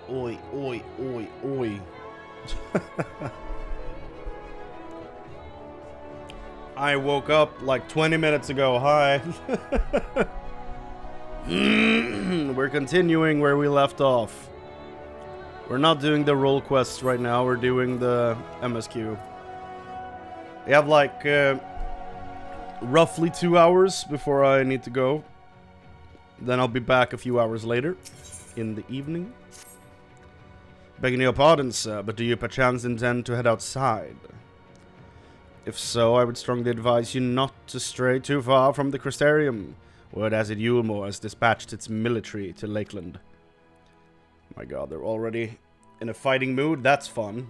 Oi, oi, oi, oi. I woke up like 20 minutes ago. Hi. We're continuing where we left off. We're not doing the role quests right now. We're doing the MSQ. We have like roughly 2 hours before I need to go. Then I'll be back a few hours later in the evening. Begging your pardon, sir, but do you perchance intend to head outside? If so, I would strongly advise you not to stray too far from the Crystarium. Word has it Yulmore has dispatched its military to Lakeland. My god, they're already in a fighting mood? That's fun.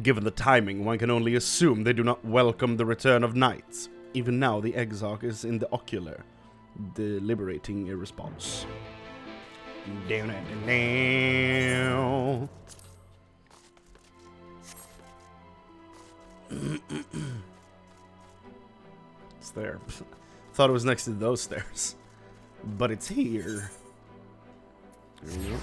Given the timing, one can only assume they do not welcome the return of knights. Even now, the Exarch is in the ocular, deliberating a response. Down. It's there. Thought it was next to those stairs, but it's here. Yep.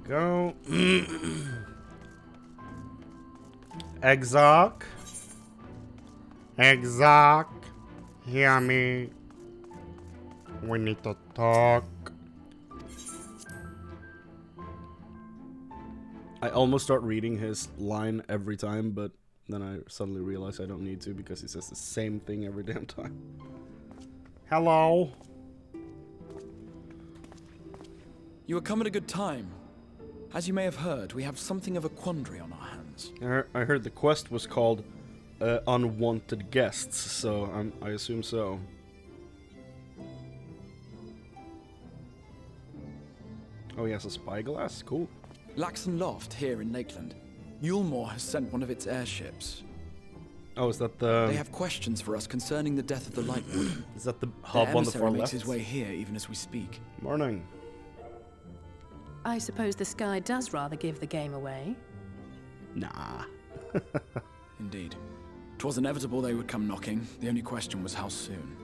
Go. Exarch. Exarch. Hear me. We need to talk. I almost start reading his line every time, but then I suddenly realize I don't need to because he says the same thing every damn time. Hello. You have come at a good time. As you may have heard, we have something of a quandary on our hands. I heard the quest was called Unwanted Guests, so I assume so. Oh, he has a spyglass? Cool. Laxon Loft, here in Lakeland. Yulmore has sent one of its airships. Oh, is that the... They have questions for us concerning the death of the Lightwood. Is that the hub on the far left? Makes his way here even as we speak. Morning. I suppose the sky does rather give the game away. Nah. Indeed. 'Twas inevitable they would come knocking. The only question was how soon.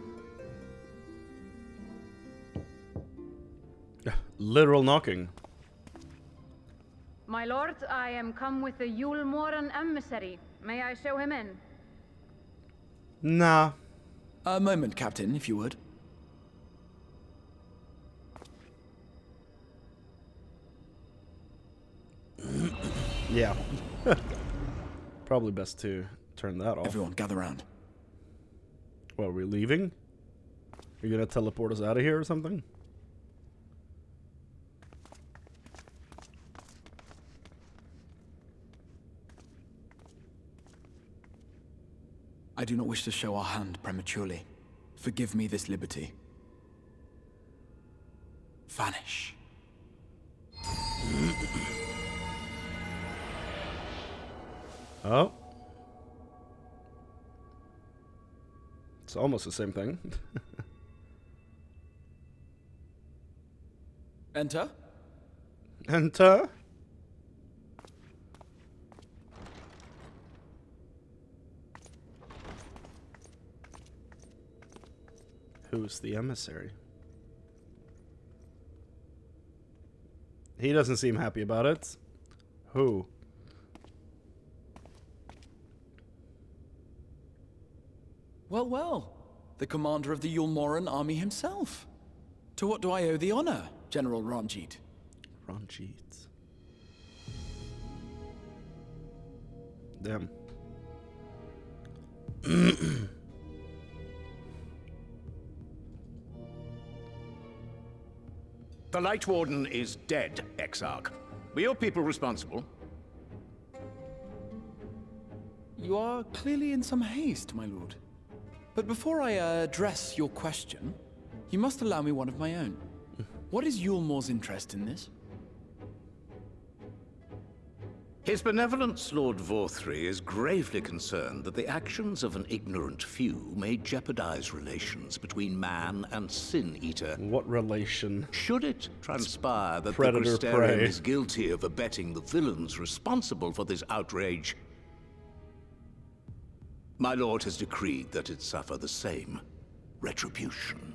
Literal knocking. My lord, I am come with the Yulmoren emissary. May I show him in? Nah. A moment, Captain, if you would. Yeah. Probably best to turn that off. Everyone, gather round. Well, are we leaving? Are you gonna teleport us out of here or something? I do not wish to show our hand prematurely. Forgive me this liberty. Vanish. Oh. It's almost the same thing. Enter. Enter. Who's the emissary? He doesn't seem happy about it. Who? Well, well. The commander of the Yulmoren army himself. To what do I owe the honor, General Ranjit? Ranjit. Damn. The Light Warden is dead, Exarch. Were your people responsible? You are clearly in some haste, my lord. But before I address your question, you must allow me one of my own. What is Yulmore's interest in this? His Benevolence, Lord Vorthry, is gravely concerned that the actions of an ignorant few may jeopardize relations between man and Sin Eater. What relation? Should it transpire that the Predator Crystarium prey. is guilty of abetting the villains responsible for this outrage, my lord has decreed that it suffer the same retribution.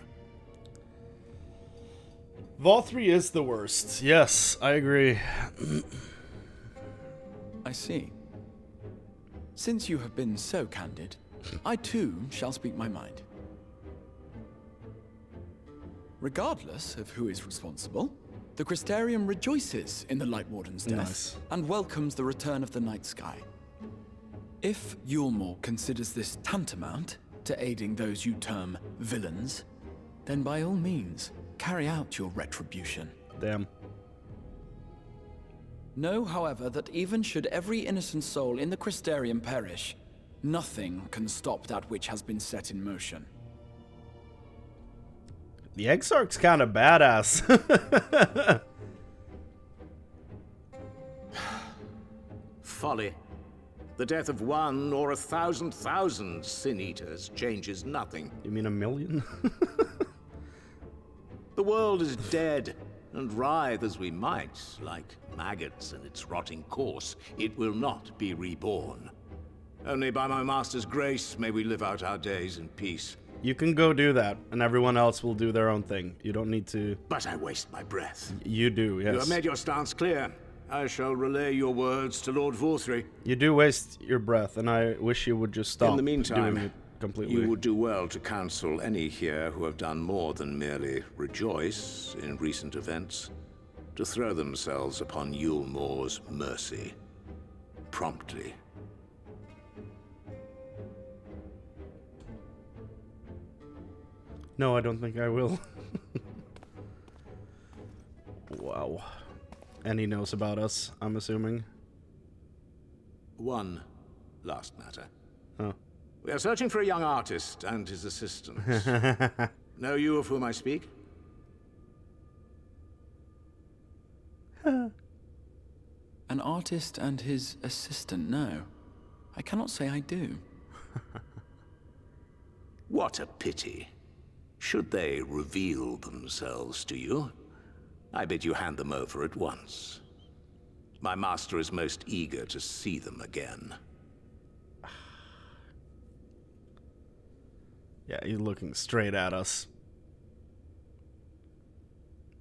Vothri is the worst. Yes, I agree. I see. Since you have been so candid, I too shall speak my mind. Regardless of who is responsible, the Crystarium rejoices in the Light Warden's death Nice. and welcomes the return of the night sky. If Yulmore considers this tantamount to aiding those you term villains, then by all means, carry out your retribution. Damn. Know, however, that even should every innocent soul in the Crystarium perish, nothing can stop that which has been set in motion. The Exarch's kind of badass. Folly. The death of one or 1,000,000 Sin Eaters changes nothing. You mean 1,000,000? The world is dead, and writhe as we might, like maggots in its rotting course, it will not be reborn. Only by my master's grace may we live out our days in peace. You can go do that, and everyone else will do their own thing. You don't need to... But I waste my breath. You do, yes. You have made your stance clear. I shall relay your words to Lord Vorthry. You do waste your breath, and I wish you would just stop In the meantime, doing it completely. you would do well to counsel any here who have done more than merely rejoice in recent events, to throw themselves upon Yulmore's mercy. Promptly. No, I don't think I will. Wow. And he knows about us, I'm assuming. One last matter. Oh. We are searching for a young artist and his assistant. Know you of whom I speak? An artist and his assistant, no. I cannot say I do. What a pity. Should they reveal themselves to you, I bid you hand them over at once. My master is most eager to see them again. Yeah, he's looking straight at us.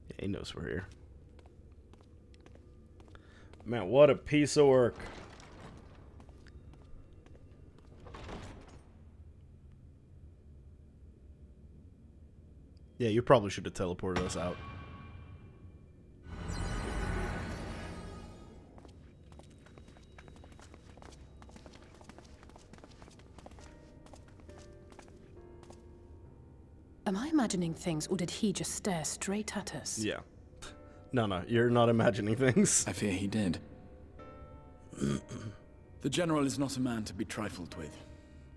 Yeah, he knows we're here. Man, what a piece of work. Yeah, you probably should have teleported us out. Am I imagining things, or did he just stare straight at us? Yeah. No, you're not imagining things. I fear he did. The General is not a man to be trifled with.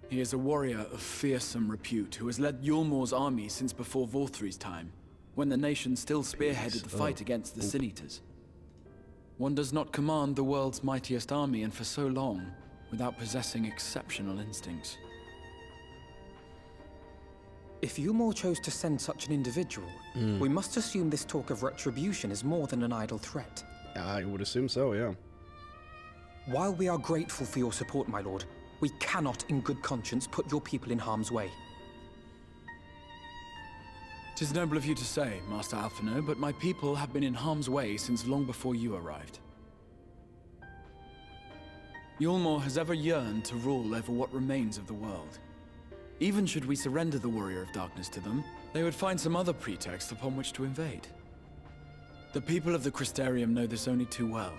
He is a warrior of fearsome repute who has led Yulmore's army since before Vorthry's time, when the nation still spearheaded the fight against the Sin Eaters. One does not command the world's mightiest army, and for so long, without possessing exceptional instincts. If Yulmore chose to send such an individual, we must assume this talk of retribution is more than an idle threat. I would assume so, yeah. While we are grateful for your support, my lord, we cannot in good conscience put your people in harm's way. 'Tis noble of you to say, Master Alphino, but my people have been in harm's way since long before you arrived. Yulmore has ever yearned to rule over what remains of the world. Even should we surrender the Warrior of Darkness to them, they would find some other pretext upon which to invade. The people of the Crystarium know this only too well,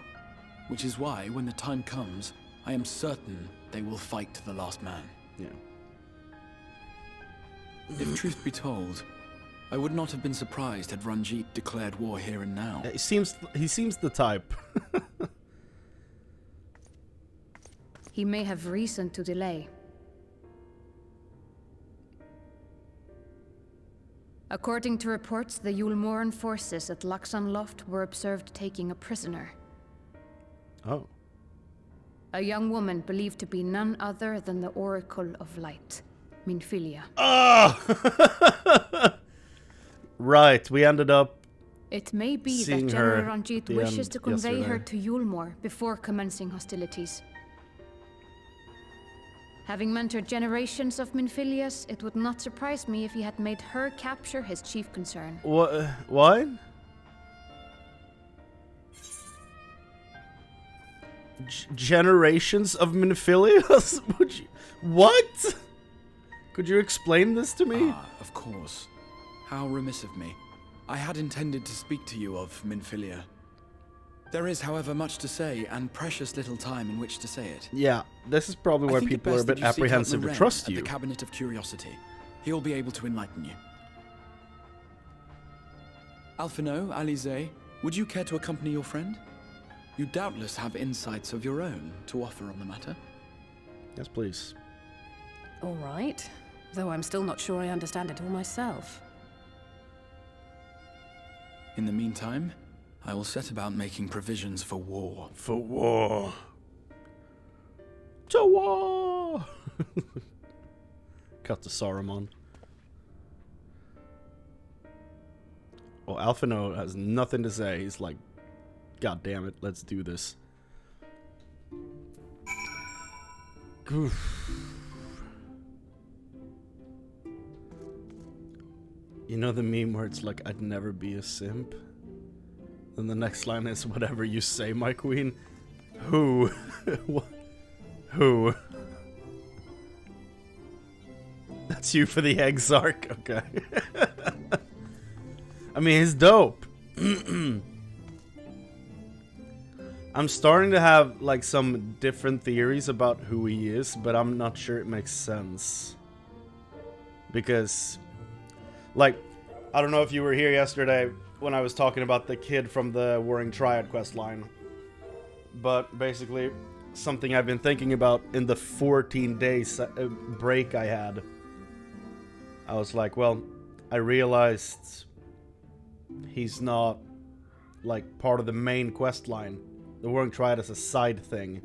which is why, when the time comes, I am certain they will fight to the last man. Yeah. If truth be told, I would not have been surprised had Ranjit declared war here and now. He seems the type. He may have reason to delay. According to reports, the Yulmoran forces at Laxan Loft were observed taking a prisoner. Oh. A young woman believed to be none other than the Oracle of Light, Minfilia. Oh! Right, we ended up It may be seeing that her General Ranjit at the wishes end to convey her yesterday. to Yulmore before commencing hostilities. Having mentored generations of Minfilias, it would not surprise me if he had made her capture his chief concern. What? Generations of Minfilias? What? Could you explain this to me? Ah, of course. How remiss of me. I had intended to speak to you of Minfilia. There is, however, much to say, and precious little time in which to say it. Yeah, this is probably I why think it people are a best that bit you seek out apprehensive to Loren trust at you. the Cabinet of Curiosity. He'll be able to enlighten you. Alphino, Alize, would you care to accompany your friend? You doubtless have insights of your own to offer on the matter. Yes, please. All right. Though I'm still not sure I understand it all myself. In the meantime, I will set about making provisions for war. For war. To war! Cut to Saruman. Oh, Alphino has nothing to say. He's like, God damn it, let's do this. Oof. You know the meme where it's like, I'd never be a simp? Then the next line is, whatever you say, my queen. Who? Who? That's you for the Exarch? Okay. I mean, he's dope. I'm starting to have, like, some different theories about who he is, but I'm not sure it makes sense. Because, like, I don't know if you were here yesterday when I was talking about the kid from the Warring Triad questline. But, basically, something I've been thinking about in the 14 days break I had. I was like, well, I realized he's not, like, part of the main quest line. The Warring Triad is a side thing.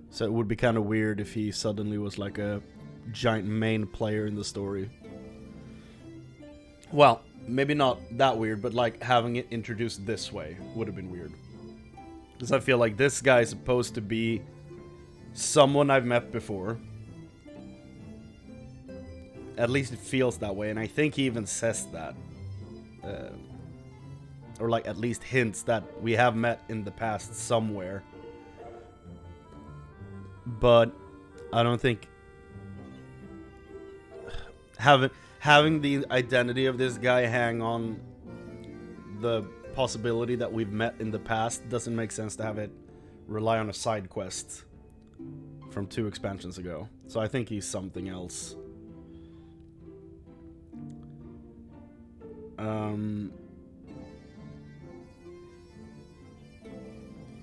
So it would be kind of weird if he suddenly was like a giant main player in the story. Well, maybe not that weird, but like having it introduced this way would have been weird. Because I feel like this guy is supposed to be someone I've met before. At least it feels that way, and I think he even says that. Or like at least hints that we have met in the past somewhere. But I don't think having the identity of this guy hang on the possibility that we've met in the past doesn't make sense to have it rely on a side quest from 2 expansions ago. So I think he's something else.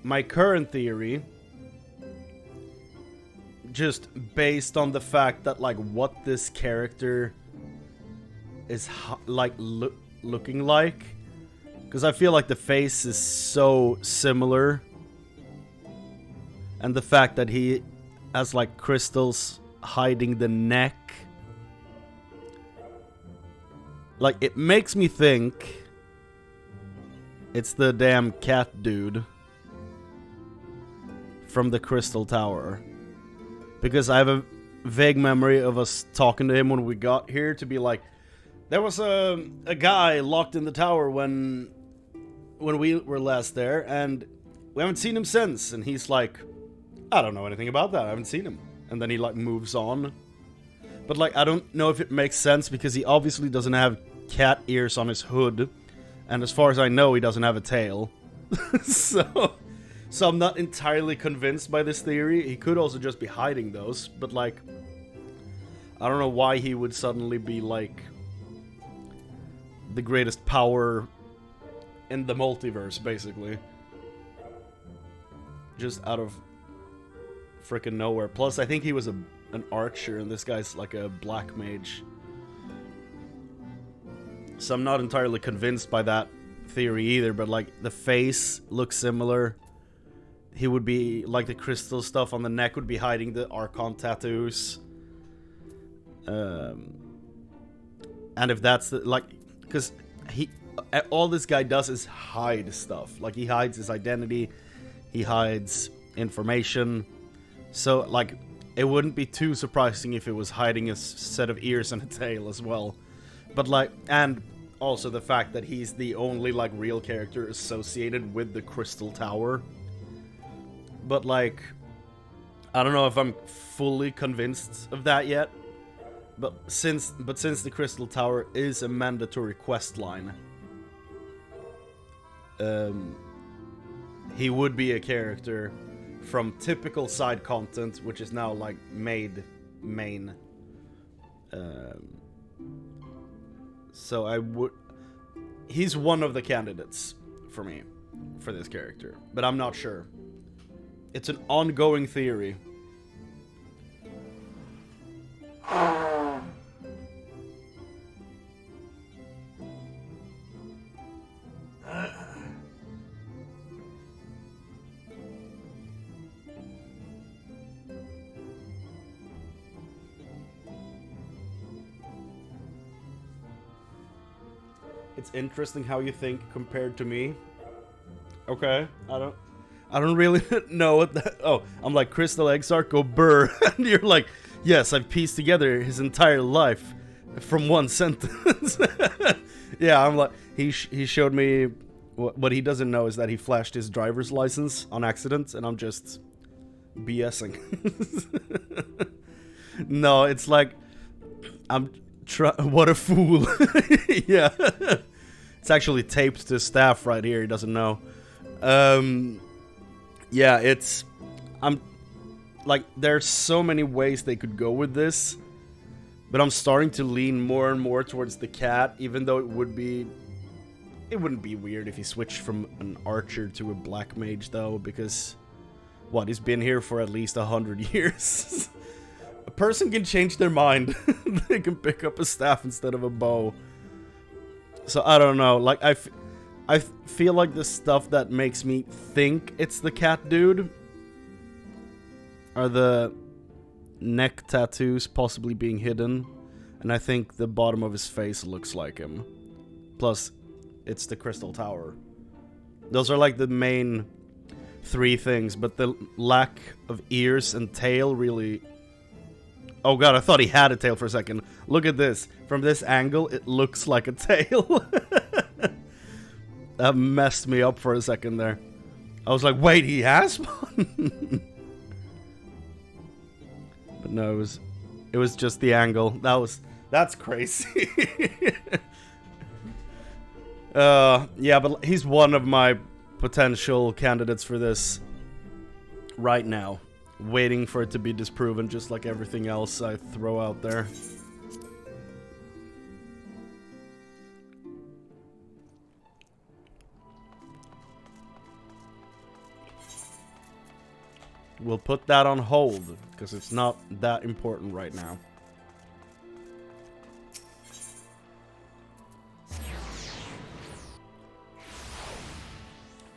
My current theory, just based on the fact that like what this character is like looking like, because I feel like the face is so similar, and the fact that he has like crystals hiding the neck, like it makes me think it's the damn cat dude from the Crystal Tower. Because I have a vague memory of us talking to him when we got here to be like, there was a guy locked in the tower when we were last there, and we haven't seen him since. And he's like, I don't know anything about that, I haven't seen him. And then he like moves on. But like, I don't know if it makes sense because he obviously doesn't have cat ears on his hood. And as far as I know, he doesn't have a tail. So I'm not entirely convinced by this theory. He could also just be hiding those, but like, I don't know why he would suddenly be like the greatest power in the multiverse, basically. Just out of frickin' nowhere. Plus, I think he was an archer, and this guy's like a black mage. So I'm not entirely convinced by that theory either, but like, the face looks similar. he would be, like, the crystal stuff on the neck would be hiding the Archon tattoos. And if that's the, like, because all this guy does is hide stuff. Like, he hides his identity, he hides information. So, like, it wouldn't be too surprising if it was hiding a set of ears and a tail as well. But, like, and also the fact that he's the only, like, real character associated with the Crystal Tower. But, like, I don't know if I'm fully convinced of that yet. But since the Crystal Tower is a mandatory quest line, he would be a character from typical side content, which is now, like, made main. So I would... He's one of the candidates for me, for this character. But I'm not sure. It's an ongoing theory. It's interesting how you think compared to me. Okay, I don't really know what that... Oh, I'm like, Crystal Exarch, go burr. And you're like, yes, I've pieced together his entire life from one sentence. Yeah, I'm like, he showed me... What he doesn't know is that he flashed his driver's license on accident, and I'm just BSing. No, it's like, what a fool. Yeah. It's actually taped to staff right here, he doesn't know. Yeah, it's... I'm... Like, there's so many ways they could go with this. But I'm starting to lean more and more towards the cat, even though it wouldn't be weird if he switched from an archer to a black mage, though, because... What, he's been here for at least 100 years? A person can change their mind. They can pick up a staff instead of a bow. So, I don't know, like, I feel like the stuff that makes me think it's the cat dude are the neck tattoos possibly being hidden, and I think the bottom of his face looks like him. Plus, it's the Crystal Tower. Those are like the main 3 things, but the lack of ears and tail really... Oh god, I thought he had a tail for a second. Look at this. From this angle, it looks like a tail. That messed me up for a second there. I was like, wait, he has one? But no, it was just the angle. That's crazy. Yeah, but he's one of my potential candidates for this right now. Waiting for it to be disproven, just like everything else I throw out there. We'll put that on hold, because it's not that important right now.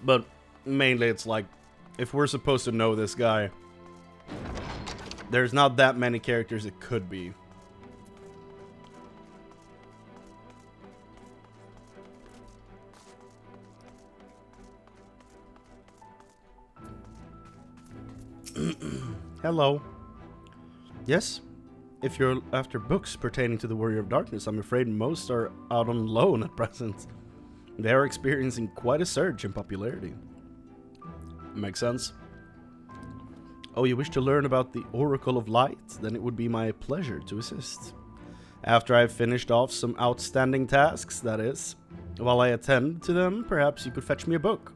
But mainly it's like, if we're supposed to know this guy, there's not that many characters it could be. Hello. Yes? If you're after books pertaining to the Warrior of Darkness, I'm afraid most are out on loan at present. They are experiencing quite a surge in popularity. Makes sense. Oh, you wish to learn about the Oracle of Light? Then it would be my pleasure to assist. After I've finished off some outstanding tasks, that is. While I attend to them, perhaps you could fetch me a book.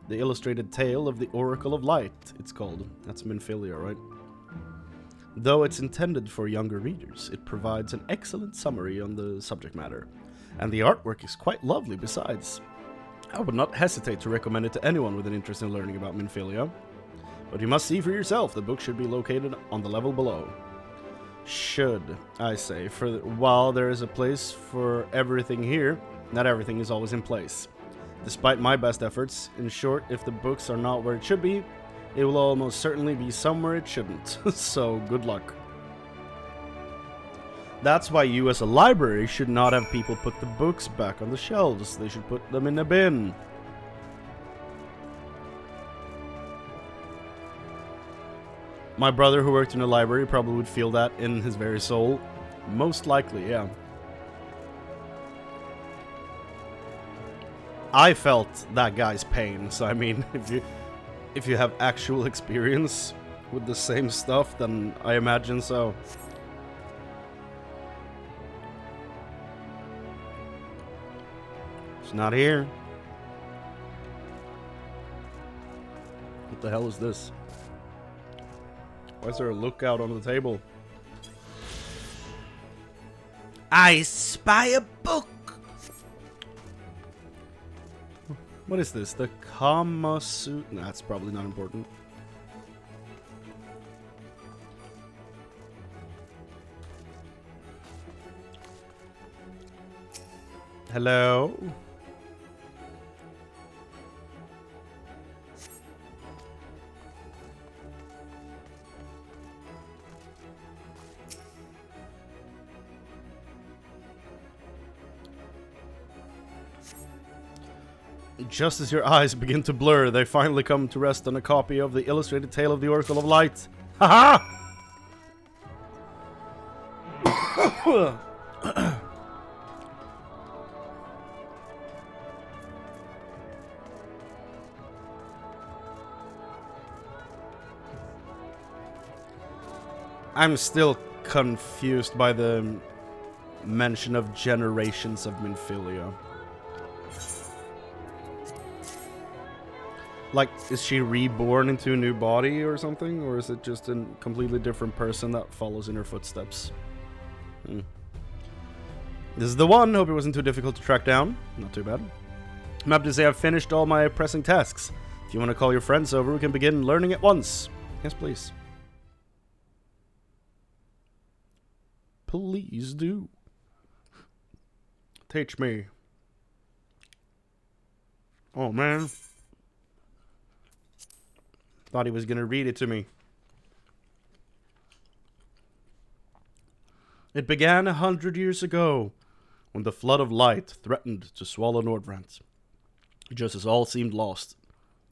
The Illustrated Tale of the Oracle of Light, it's called. That's Minfilia, right? Though it's intended for younger readers, it provides an excellent summary on the subject matter. And the artwork is quite lovely besides. I would not hesitate to recommend it to anyone with an interest in learning about Minfilia. But you must see for yourself, the book should be located on the level below. Should, I say, for while there is a place for everything here, not everything is always in place. Despite my best efforts, in short, if the books are not where it should be, it will almost certainly be somewhere it shouldn't. So, good luck. That's why you as a library should not have people put the books back on the shelves. They should put them in a bin. My brother who worked in a library probably would feel that in his very soul. Most likely, yeah. I felt that guy's pain, so I mean, if you have actual experience with the same stuff, then I imagine so. It's not here. What the hell is this? Why is there a lookout on the table? I spy a book! What is this? The Kama Sutra? Nah, that's probably not important. Hello? Just as your eyes begin to blur, they finally come to rest on a copy of the illustrated tale of the Oracle of Light. Haha! I'm still confused by the mention of generations of Minfilia. Like, is she reborn into a new body or something? Or is it just a completely different person that follows in her footsteps? This is the one. Hope it wasn't too difficult to track down. Not too bad. I'm happy to say I've finished all my pressing tasks. If you want to call your friends over, we can begin learning at once. Yes, please. Please do. Teach me. Oh, man. Thought he was going to read it to me. It began 100 years ago, when the flood of light threatened to swallow Nordvrandt. Just as all seemed lost,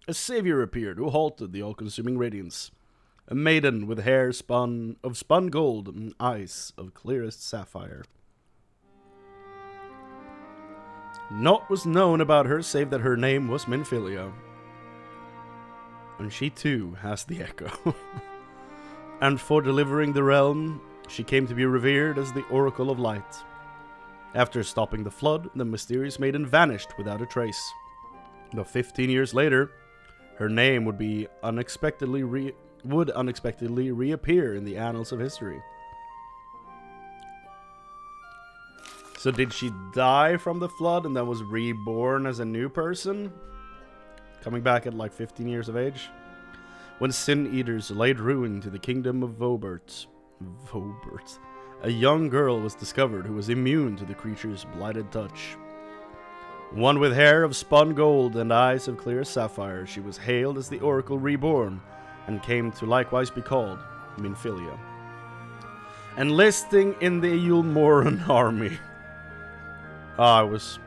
a savior appeared who halted the all-consuming radiance. A maiden with hair spun gold and eyes of clearest sapphire. Naught was known about her save that her name was Minfilia. And she too has the echo. And for delivering the realm, she came to be revered as the Oracle of Light. After stopping the flood, the mysterious maiden vanished without a trace. But 15 years later, her name would unexpectedly reappear in the annals of history. So did she die from the flood and then was reborn as a new person? Coming back at like 15 years of age? When Sin Eaters laid ruin to the kingdom of Vobert, a young girl was discovered who was immune to the creature's blighted touch. One with hair of spun gold and eyes of clear sapphire, she was hailed as the Oracle Reborn, and came to likewise be called Minfilia. Enlisting in the Yulmoran army. I was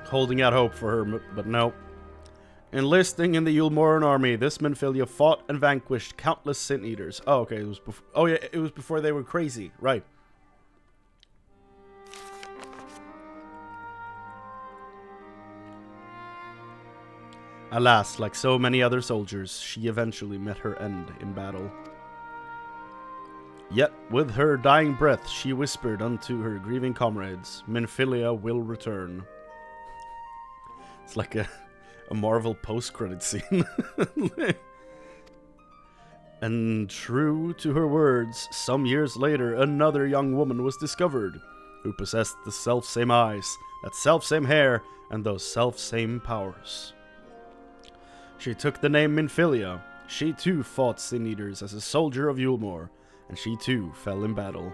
holding out hope for her, but no. Enlisting in the Yulmoran army, this Minfilia fought and vanquished countless Sin Eaters. Oh, okay, it was before. Oh yeah, it was before they were crazy, right? Alas, like so many other soldiers, she eventually met her end in battle. Yet, with her dying breath, she whispered unto her grieving comrades, Minfilia will return. It's like a Marvel post-credit scene. And true to her words, some years later, another young woman was discovered, who possessed the self-same eyes, that self-same hair, and those self-same powers. She took the name Minfilia. She too fought Sin Eaters as a soldier of Yulmore, and she too fell in battle.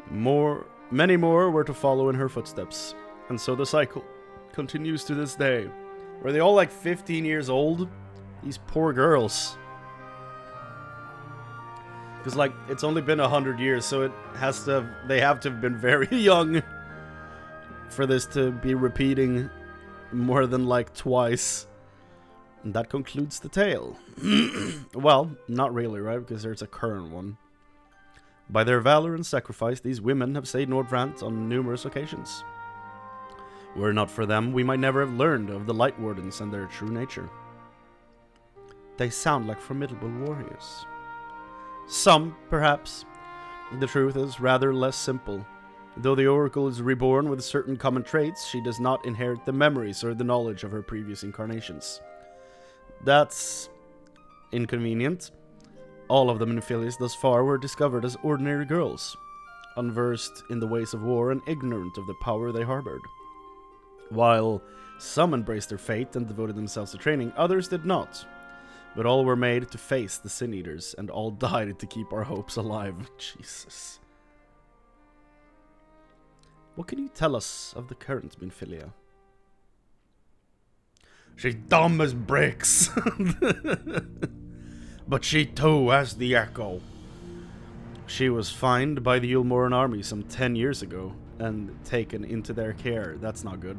Many more were to follow in her footsteps, and so the cycle continues to this day. Were they all like 15 years old? These poor girls. Because, like, it's only been 100 years, so they have to have been very young for this to be repeating more than, like, twice. And that concludes the tale. Well, not really, right? Because there's a current one. By their valor and sacrifice, these women have saved Nordvrandt on numerous occasions. Were it not for them, we might never have learned of the Light Wardens and their true nature. They sound like formidable warriors. Some, perhaps. The truth is rather less simple. Though the Oracle is reborn with certain common traits, she does not inherit the memories or the knowledge of her previous incarnations. That's inconvenient. All of the Minfilius thus far were discovered as ordinary girls, unversed in the ways of war and ignorant of the power they harbored. While some embraced their fate and devoted themselves to training, others did not. But all were made to face the Sin Eaters, and all died to keep our hopes alive. Jesus. What can you tell us of the current Minfilia? She's dumb as bricks. But she too has the echo. She was fined by the Ulmoran army some 10 years ago and taken into their care. That's not good.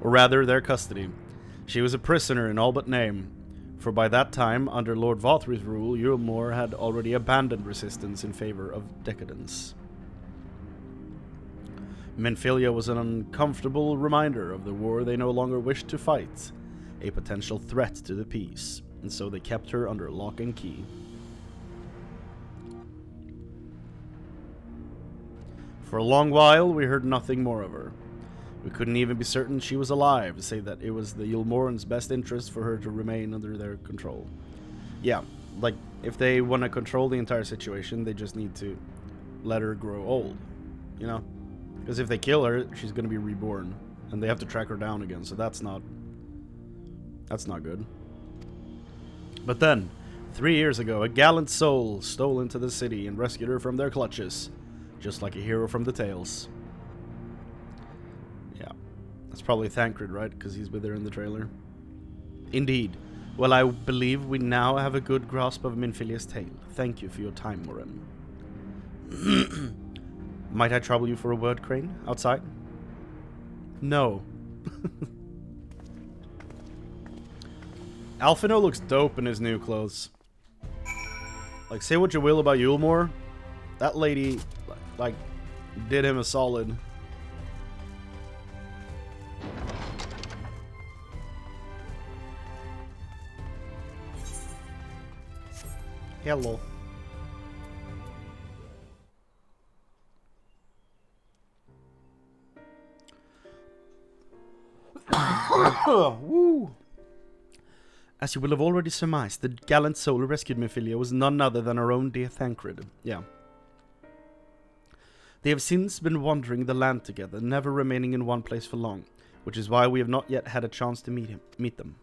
Or rather, their custody. She was a prisoner in all but name, for by that time, under Lord Vothry's rule, Ulmor had already abandoned resistance in favor of decadence. Minfilia was an uncomfortable reminder of the war they no longer wished to fight, a potential threat to the peace, and so they kept her under lock and key. For a long while, we heard nothing more of her. We couldn't even be certain she was alive, save that it was the Ulmorans' best interest for her to remain under their control. Yeah, like, if they want to control the entire situation, they just need to let her grow old, you know? Because if they kill her, she's going to be reborn, and they have to track her down again, so that's not good. But then, 3 years ago, a gallant soul stole into the city and rescued her from their clutches, just like a hero from the tales. Yeah, that's probably Thancred, right? Because he's with her in the trailer. Indeed. Well, I believe we now have a good grasp of Minfilia's tale. Thank you for your time, Morin. Might I trouble you for a word, Chrane? Outside? No. Alphino looks dope in his new clothes. Like, say what you will about Ulmor, that lady, like, did him a solid. Hello. Woo. As you will have already surmised, the gallant soul who rescued Minfilia was none other than our own dear Thancred. Yeah. They have since been wandering the land together, never remaining in one place for long, which is why we have not yet had a chance to meet them.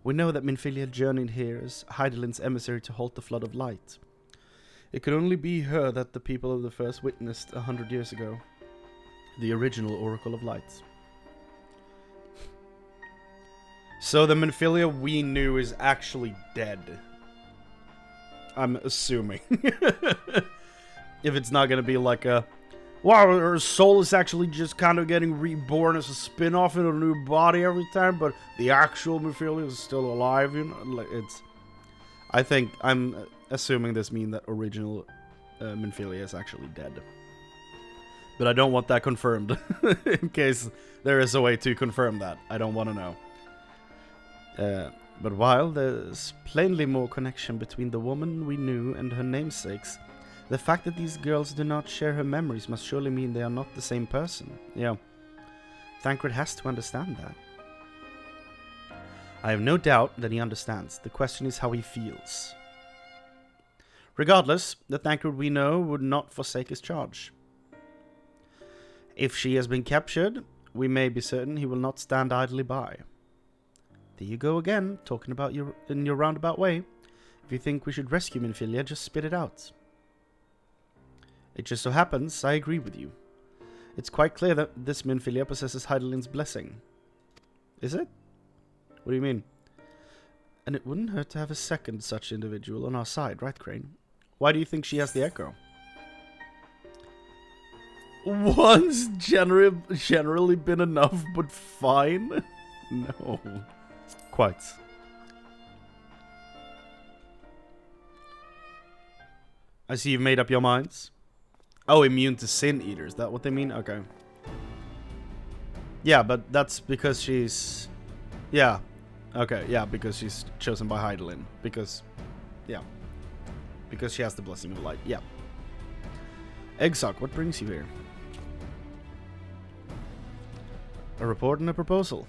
We know that Minfilia journeyed here as Hydaelyn's emissary to halt the flood of light. It could only be her that the people of the First witnessed 100 years ago. The original Oracle of Light. So the Minfilia we knew is actually dead. I'm assuming. If it's not going to be like a... Wow, her soul is actually just kind of getting reborn as a spin-off in a new body every time, but the actual Minfilia is still alive, you know? Like, it's... I think... I'm assuming this means that original Minfilia is actually dead. But I don't want that confirmed. In case there is a way to confirm that. I don't want to know. But while there's plainly more connection between the woman we knew and her namesakes, the fact that these girls do not share her memories must surely mean they are not the same person. Yeah. Thancred has to understand that. I have no doubt that he understands. The question is how he feels. Regardless, the Thancred we know would not forsake his charge. If she has been captured, we may be certain he will not stand idly by. There you go again, talking about in your roundabout way. If you think we should rescue Minfilia, just spit it out. It just so happens I agree with you. It's quite clear that this Minfilia possesses Hydaelyn's blessing. Is it? What do you mean? And it wouldn't hurt to have a second such individual on our side, right, Chrane? Why do you think she has the echo? Once generally been enough, but fine? No. Quite. I see you've made up your minds. Oh, immune to sin eaters. That what they mean? Okay. Yeah, but that's because she's... Yeah. Okay, yeah, because she's chosen by Hydaelyn. Because... Yeah. Because she has the Blessing of Light. Yeah. Eggsock, what brings you here? A report and a proposal.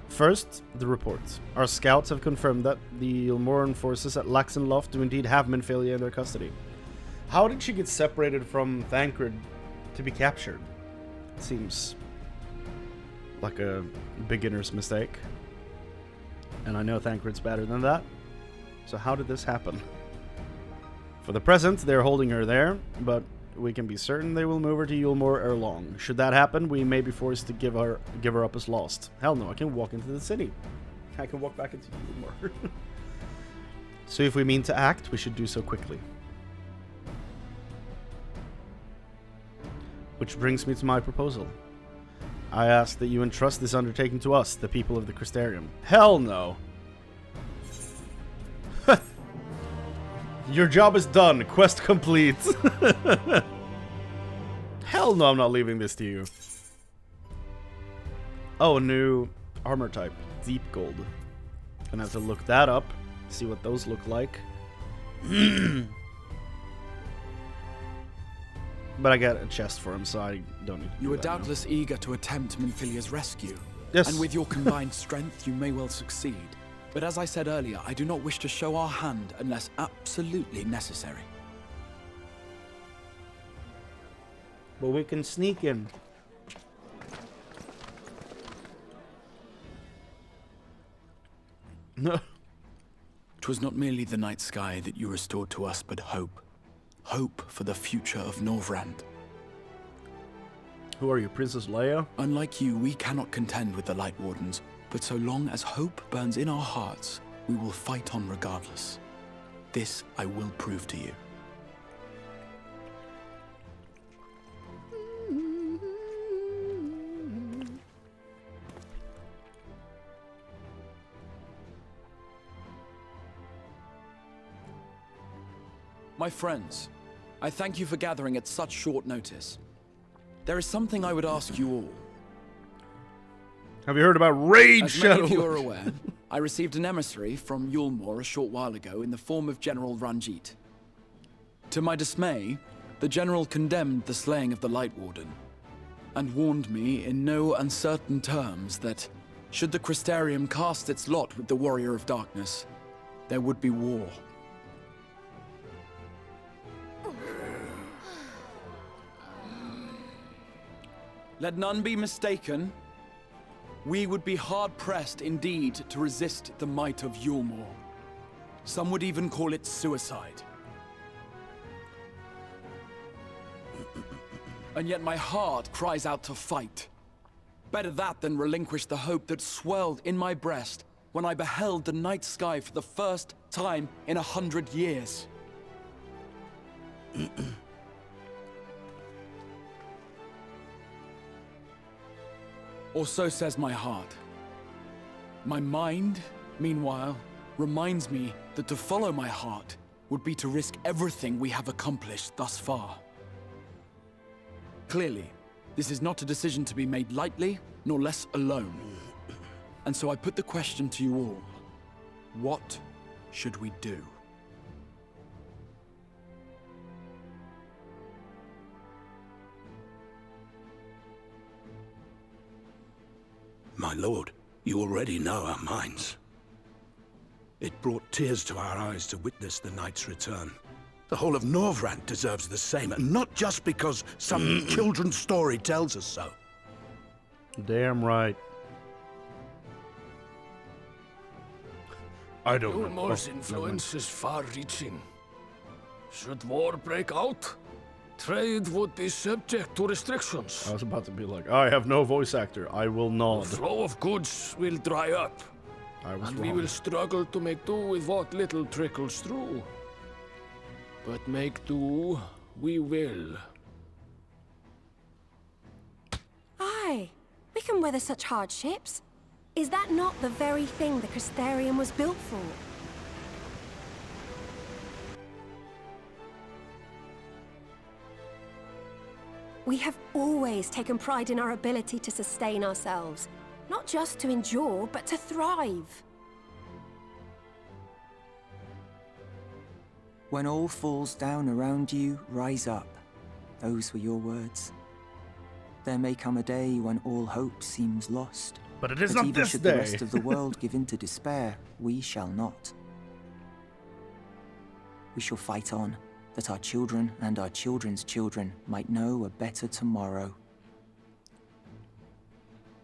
First, the report. Our scouts have confirmed that the Ilmoran forces at Laxenloft do indeed have Minfilia in their custody. How did she get separated from Thancred to be captured? Seems like a beginner's mistake. And I know Thancred's better than that. So how did this happen? For the present, they're holding her there, but we can be certain they will move her to Yulmore ere long. Should that happen, we may be forced to give her up as lost. Hell no, I can walk into the city. I can walk back into Yulmore. So if we mean to act, we should do so quickly. Which brings me to my proposal. I ask that you entrust this undertaking to us, the people of the Crystarium. Hell no! Your job is done. Quest complete. Hell no, I'm not leaving this to you. Oh, a new armor type. Deep gold. Gonna have to look that up. See what those look like. But I got a chest for him, so I don't need to You do are that doubtless eager to attempt Minfilia's rescue. Yes. And with your combined strength, you may well succeed. But as I said earlier, I do not wish to show our hand unless absolutely necessary. But we can sneak in. No. 'Twas not merely the night sky that you restored to us, but hope. Hope for the future of Norvrand. Who are you, Princess Leia? Unlike you, we cannot contend with the Light Wardens, but so long as hope burns in our hearts, we will fight on regardless. This I will prove to you. My friends, I thank you for gathering at such short notice. There is something I would ask you all. Have you heard about Raid As Shadow? many of you are aware, I received an emissary from Yulmore a short while ago in the form of General Ranjit. To my dismay, the General condemned the slaying of the Light Warden, and warned me in no uncertain terms that, should the Crystarium cast its lot with the Warrior of Darkness, there would be war. Let none be mistaken. We would be hard-pressed indeed to resist the might of Yulmore. Some would even call it suicide. And yet my heart cries out to fight. Better that than relinquish the hope that swelled in my breast when I beheld the night sky for the first time in 100 years. Or so says my heart. My mind, meanwhile, reminds me that to follow my heart would be to risk everything we have accomplished thus far. Clearly, this is not a decision to be made lightly, nor less alone. And so I put the question to you all. What should we do? My lord, you already know our minds. It brought tears to our eyes to witness the knight's return. The whole of Norvrand deserves the same, and not just because some children's story tells us so. Damn right. I don't know. Yulmore's influence is far-reaching. Should war break out, trade would be subject to restrictions. I was about to be like, I have no voice actor. I will The nod. flow of goods will dry up, I was and wrong. we will struggle to make do with what little trickles through. But make do, we will. Aye, we can weather such hardships. Is that not the very thing the Crystarium was built for? We have always taken pride in our ability to sustain ourselves. Not just to endure, but to thrive. When all falls down around you, rise up. Those were your words. There may come a day when all hope seems lost. But it is But not even this should day. the rest of the world give in to despair, we shall not. We shall fight on, that our children and our children's children might know a better tomorrow.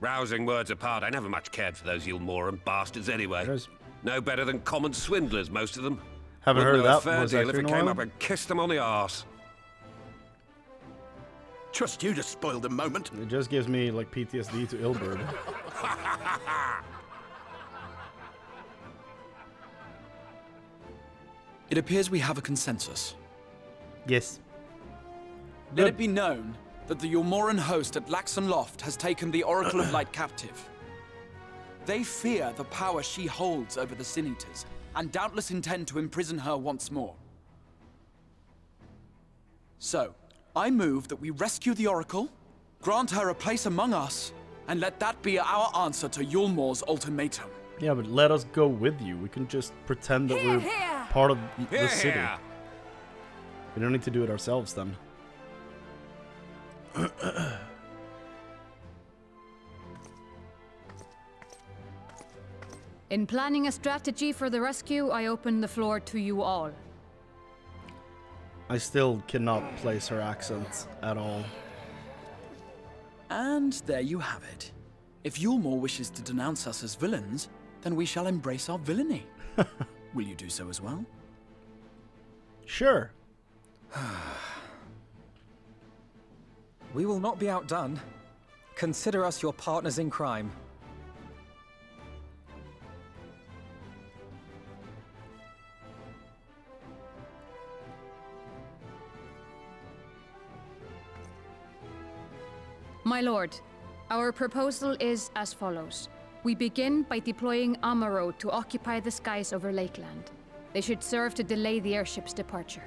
Rousing words apart, I never much cared for those Yulmoran bastards anyway. There's- No better than common swindlers, most of them. Haven't heard of Wouldn't know that. a fair Was deal that if it in a came while? up and kissed them on the arse. Trust you to spoil the moment. It just gives me like PTSD to Ilberd. It appears we have a consensus. Yes. Let it be known that the Yulmoran host at Laxon Loft has taken the Oracle of Light captive. They fear the power she holds over the Sin Eaters, and doubtless intend to imprison her once more. So, I move that we rescue the Oracle, grant her a place among us, and let that be our answer to Yulmor's ultimatum. Yeah, but let us go with you. We can just pretend that we're part of the Hear, city. hear. We don't need to do it ourselves then. In planning a strategy for the rescue, I open the floor to you all. I still cannot place her accent at all. And there you have it. If Yulmor wishes to denounce us as villains, then we shall embrace our villainy. Will you do so as well? Sure. We will not be outdone. Consider us your partners in crime. My lord, our proposal is as follows. We begin by deploying Amaro to occupy the skies over Lakeland. They should serve to delay the airship's departure.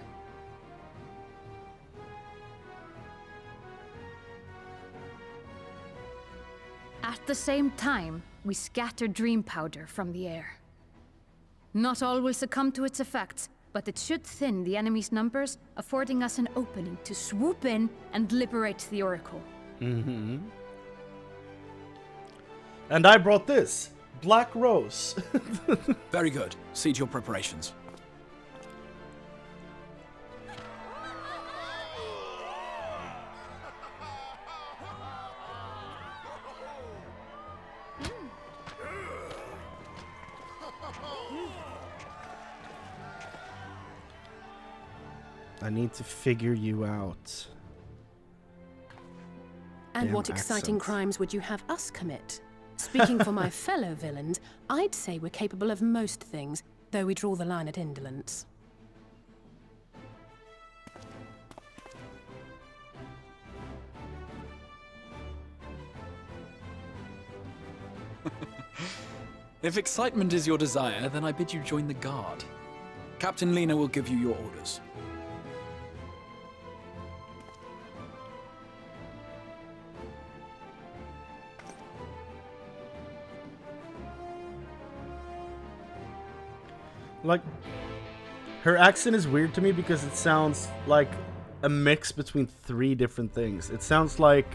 At the same time, we scatter dream powder from the air. Not all will succumb to its effects, but it should thin the enemy's numbers, affording us an opening to swoop in and liberate the Oracle. Mm-hmm. And I brought this. Black Rose. Very good. See to your preparations. I need to figure you out. And Damn what exciting accent. crimes would you have us commit? Speaking for my fellow villains, I'd say we're capable of most things, though we draw the line at indolence. If excitement is your desire, then I bid you join the guard. Captain Lena will give you your orders. Like, her accent is weird to me because it sounds like a mix between three different things. It sounds like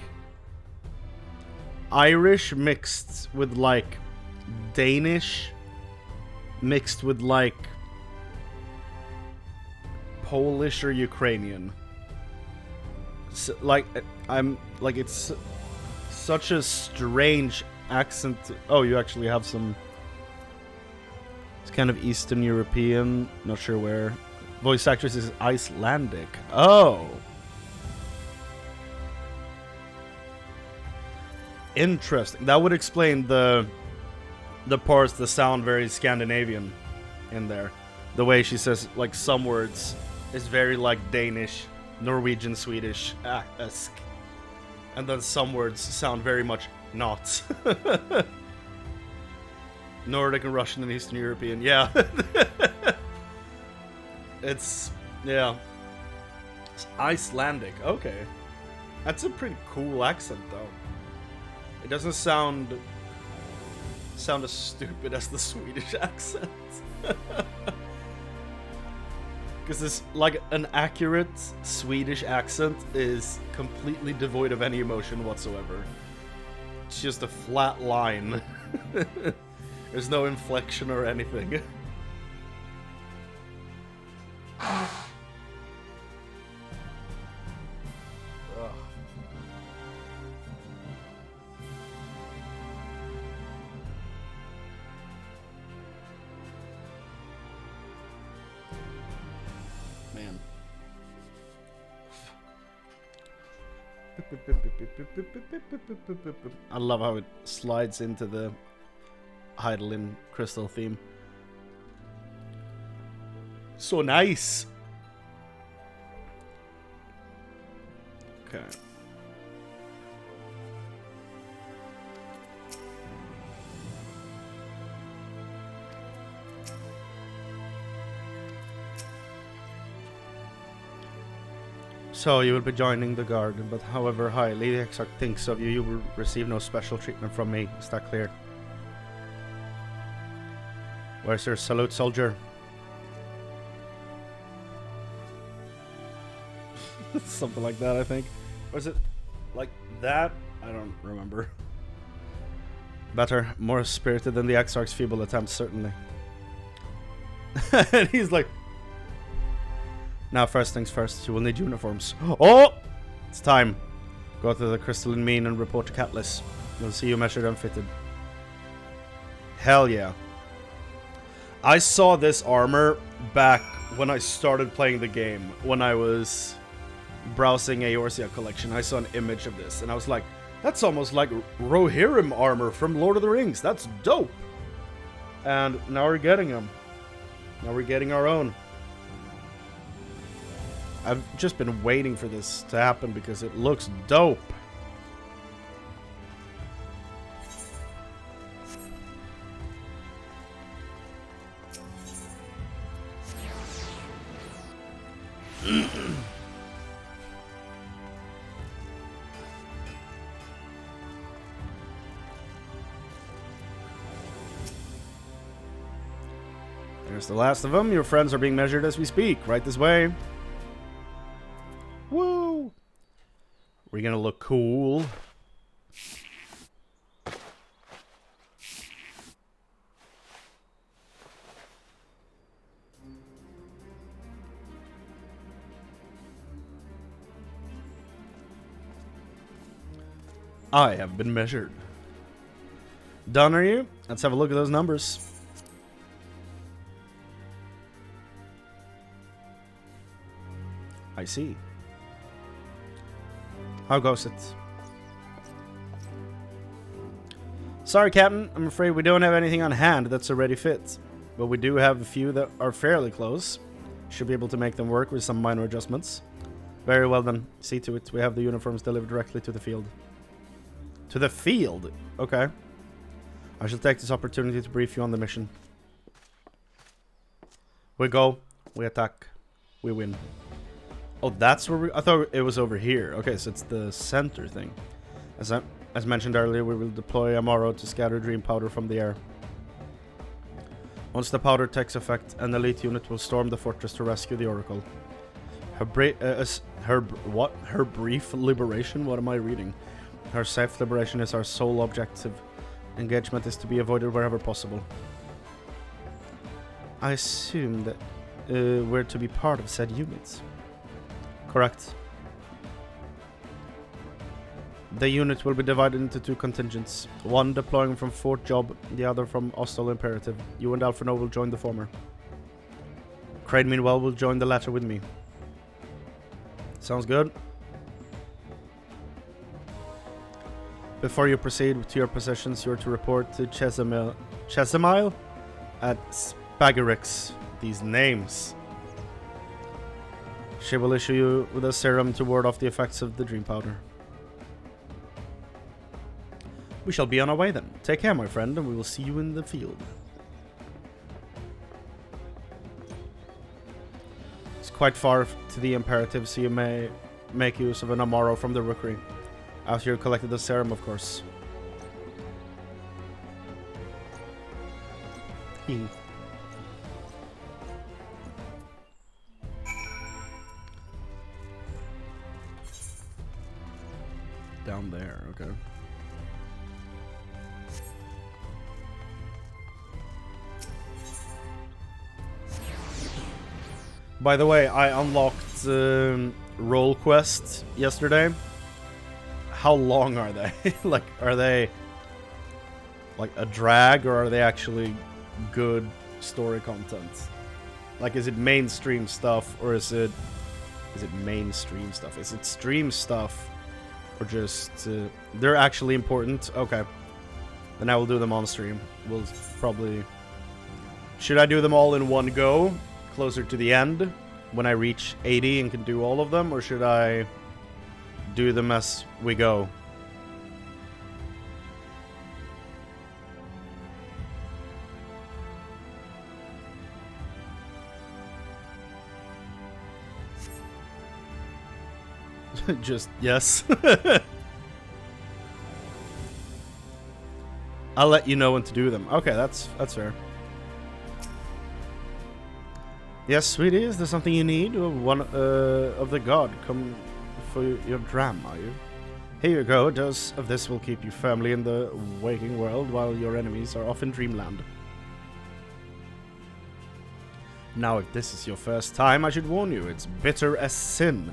Irish mixed with like Danish mixed with like Polish or Ukrainian. So, like, I'm like, it's such a strange accent. Oh, you actually have some. It's kind of Eastern European, not sure where. Voice actress is Icelandic. Oh. Interesting. That would explain the parts that sound very Scandinavian in there. The way she says like some words is very like Danish, Norwegian, Swedish-esque. And then some words sound very much not. Nordic and Russian and Eastern European, yeah. It's, yeah. It's Icelandic, okay. That's a pretty cool accent, though. It doesn't sound as stupid as the Swedish accent. Because this, like, an accurate Swedish accent is completely devoid of any emotion whatsoever. It's just a flat line. There's no inflection or anything. Man. I love how it slides into the Hydaelyn crystal theme. So nice. Okay. So you will be joining the Guard, but however highly the Exarch thinks of you, you will receive no special treatment from me. Is that clear? Where's your salute, soldier? Something like that, I think. Or is it like that? I don't remember. Better, more spirited than the Exarch's feeble attempts, certainly. And he's like, now, first things first, you will need uniforms. Oh! It's time. Go to the crystalline mean and report to Catlis. We'll see you measured and fitted. Hell yeah. I saw this armor back when I started playing the game. When I was browsing Eorzea collection, I saw an image of this. And I was like, that's almost like Rohirrim armor from Lord of the Rings. That's dope. And now we're getting them. Now we're getting our own. I've just been waiting for this to happen because it looks dope. There's the last of them. Your friends are being measured as we speak. Right this way. Woo! We're gonna look cool. I have been measured. Done, are you? Let's have a look at those numbers. I see. How goes it? Sorry, Captain. I'm afraid we don't have anything on hand that's a ready fit. But we do have a few that are fairly close. Should be able to make them work with some minor adjustments. Very well then. See to it. We have the uniforms delivered directly to the field. To the field? Okay. I shall take this opportunity to brief you on the mission. We go. We attack. We win. Oh, that's where I thought it was over here. Okay, so it's the center thing. As mentioned earlier, we will deploy Amaro to scatter dream powder from the air. Once the powder takes effect, an elite unit will storm the fortress to rescue the Oracle. Her brief liberation? What am I reading? Her safe liberation is our sole objective. Engagement is to be avoided wherever possible. I assume that we're to be part of said units. Correct. The unit will be divided into two contingents. One deploying from Fort Job, the other from Ostal Imperative. You and Alphinaud will join the former. Chrane, meanwhile, will join the latter with me. Sounds good. Before you proceed to your positions, you're to report to Chesamile at Spagarix. These names. She will issue you with a serum to ward off the effects of the dream powder. We shall be on our way then. Take care, my friend, and we will see you in the field. It's quite far to the imperative, so you may make use of an Amaro from the rookery. After you've collected the serum, of course. Down there, okay. By the way, I unlocked role quests yesterday. How long are they? Like, are they like a drag, or are they actually good story content? Like, is it mainstream stuff, or is it mainstream stuff? Is it stream stuff, or just they're actually important? Okay, then I will do them on stream. We'll probably, should I do them all in one go closer to the end when I reach 80 and can do all of them, or should I do them as we go? Just yes. I'll let you know when to do them. Okay, that's fair. Yes, sweetie, is there something you need? One of the god come for your dram, are you? Here you go. A dose of this will keep you firmly in the waking world while your enemies are off in dreamland. Now, if this is your first time, I should warn you, it's bitter as sin.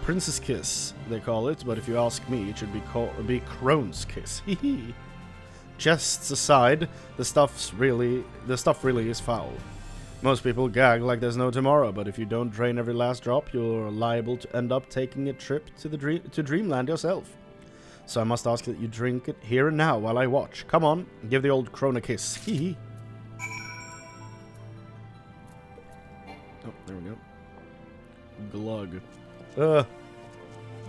Princess kiss, they call it, but if you ask me, it should be Chrone's kiss. Hehe. Jests aside, the stuff really is foul. Most people gag like there's no tomorrow, but if you don't drain every last drop, you're liable to end up taking a trip to Dreamland yourself. So I must ask that you drink it here and now while I watch. Come on, give the old Crone a kiss. Hehe. Oh, there we go. Glug.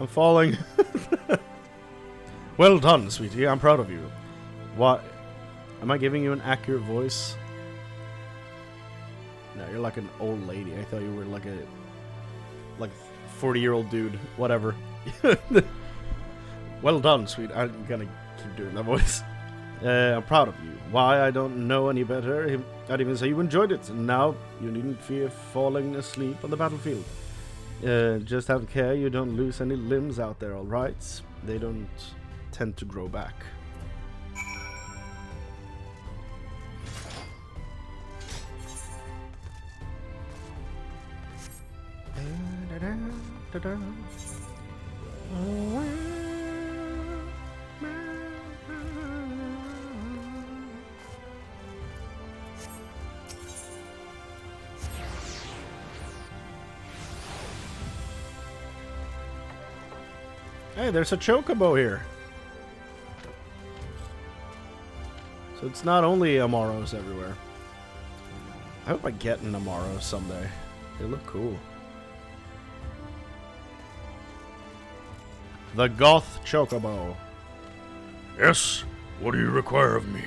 I'm falling. Well done, sweetie. I'm proud of you. What? Am I giving you an accurate voice? No, you're like an old lady. I thought you were like a 40-year-old dude. Whatever. Well done, sweet. I'm gonna keep doing that voice. I'm proud of you. Why, I don't know any better. I'd even say you enjoyed it. And now you needn't fear falling asleep on the battlefield. Just have care you don't lose any limbs out there, alright? They don't tend to grow back. Hey, there's a chocobo here. So it's not only Amaros everywhere. I hope I get an Amaro someday. They look cool. The Goth Chocobo. Yes? What do you require of me?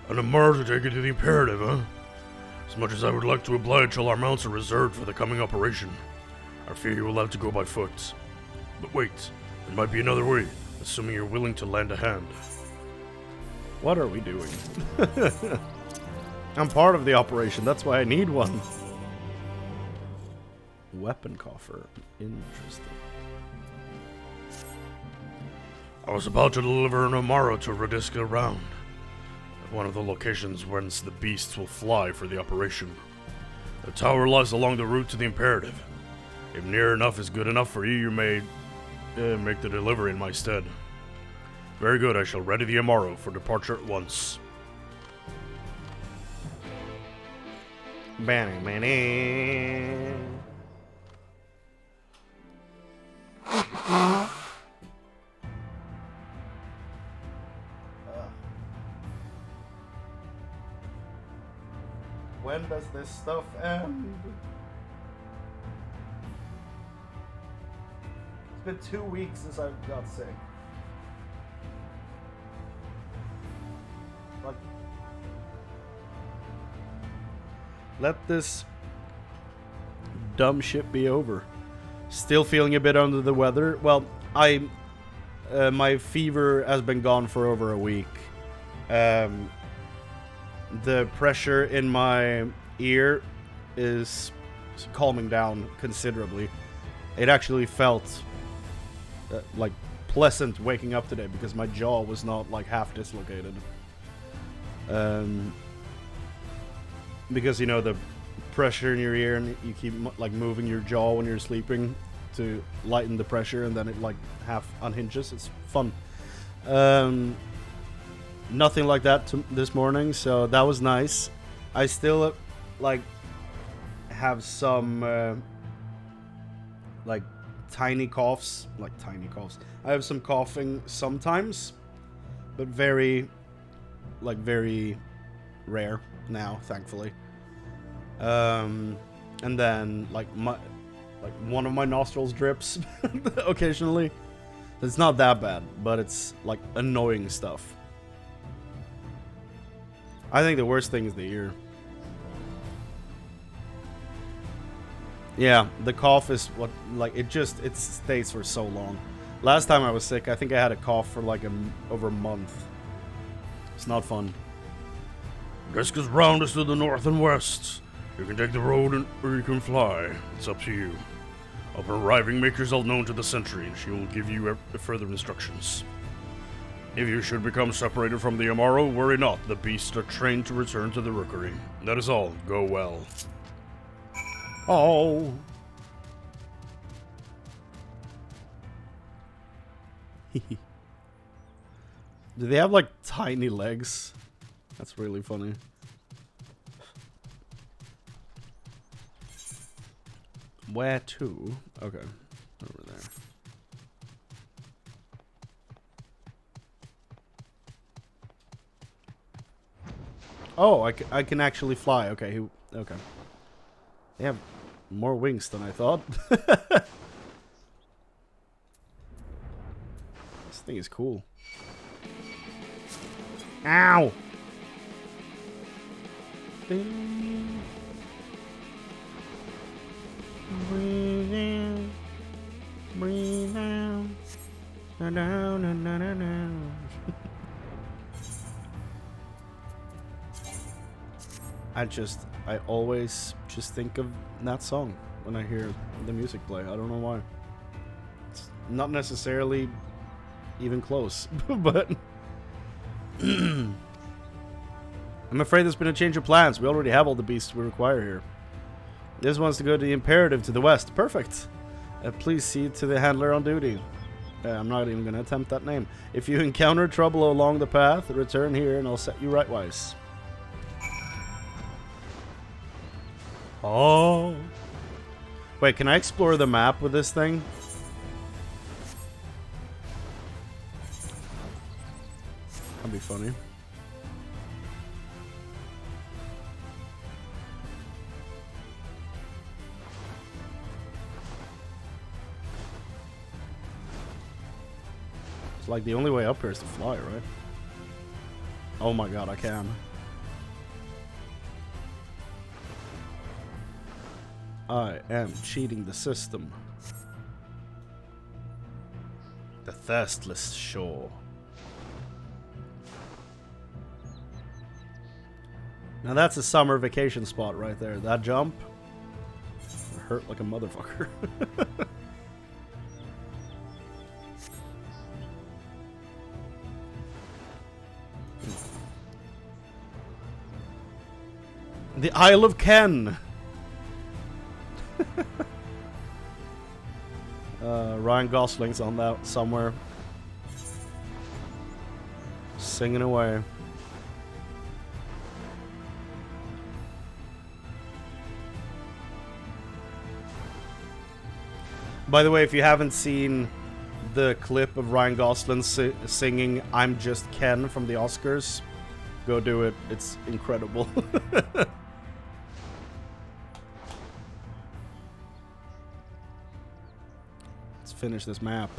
An Amaro to take you to the Imperative, huh? As much as I would like to oblige, all our mounts are reserved for the coming operation. I fear you will have to go by foot. But wait, there might be another way, assuming you're willing to lend a hand. What are we doing? I'm part of the operation, that's why I need one. Weapon coffer. Interesting. I was about to deliver an Amaro to Radiska Round, one of the locations whence the beasts will fly for the operation. The tower lies along the route to the Imperative. If near enough is good enough for you, you may make the delivery in my stead. Very good, I shall ready the Amaro for departure at once. When does this stuff end? It's been 2 weeks since I got sick. Like, let this dumb shit be over. Still feeling a bit under the weather. Well, my fever has been gone for over a week. The pressure in my ear is calming down considerably. It actually felt like pleasant waking up today because my jaw was not like half dislocated. Because you know the pressure in your ear and you keep like moving your jaw when you're sleeping to lighten the pressure, and then it like half unhinges. It's fun. Nothing like that this morning, so that was nice. I still like have some like tiny coughs. I have some coughing sometimes, but very rare now, thankfully. And then like one of my nostrils drips occasionally. It's not that bad, but it's like annoying stuff. I think the worst thing is the ear. Yeah, the cough is what, like, it stays for so long. Last time I was sick, I think I had a cough for like over a month. It's not fun. Riska's round is to the north and west. You can take the road or you can fly. It's up to you. Upon arriving, make yourself known to the sentry, and she will give you further instructions. If you should become separated from the Amaro, worry not. The beasts are trained to return to the rookery. That is all. Go well. Oh. Do they have like tiny legs? That's really funny. Where to? Okay. Over there. Oh, I can actually fly. Okay, okay. They have more wings than I thought. This thing is cool. Ow! Breathe in, breathe out. No, no, no, no, no, no. I always just think of that song when I hear the music play. I don't know why. It's not necessarily even close, but I'm afraid there's been a change of plans. We already have all the beasts we require here. This wants to go to the Imperative to the west. Perfect. Please see to the handler on duty. I'm not even going to attempt that name. If you encounter trouble along the path, return here and I'll set you rightwise. Oh. Wait, can I explore the map with this thing? That'd be funny. It's like the only way up here is to fly, right? Oh my god, I can. I am cheating the system. The thirstless shore. Now that's a summer vacation spot right there. That jump hurt like a motherfucker. The Isle of Ken. Ryan Gosling's on that somewhere, singing away. By the way, if you haven't seen the clip of Ryan Gosling singing "I'm Just Ken" from the Oscars, go do it. It's incredible. finish this map.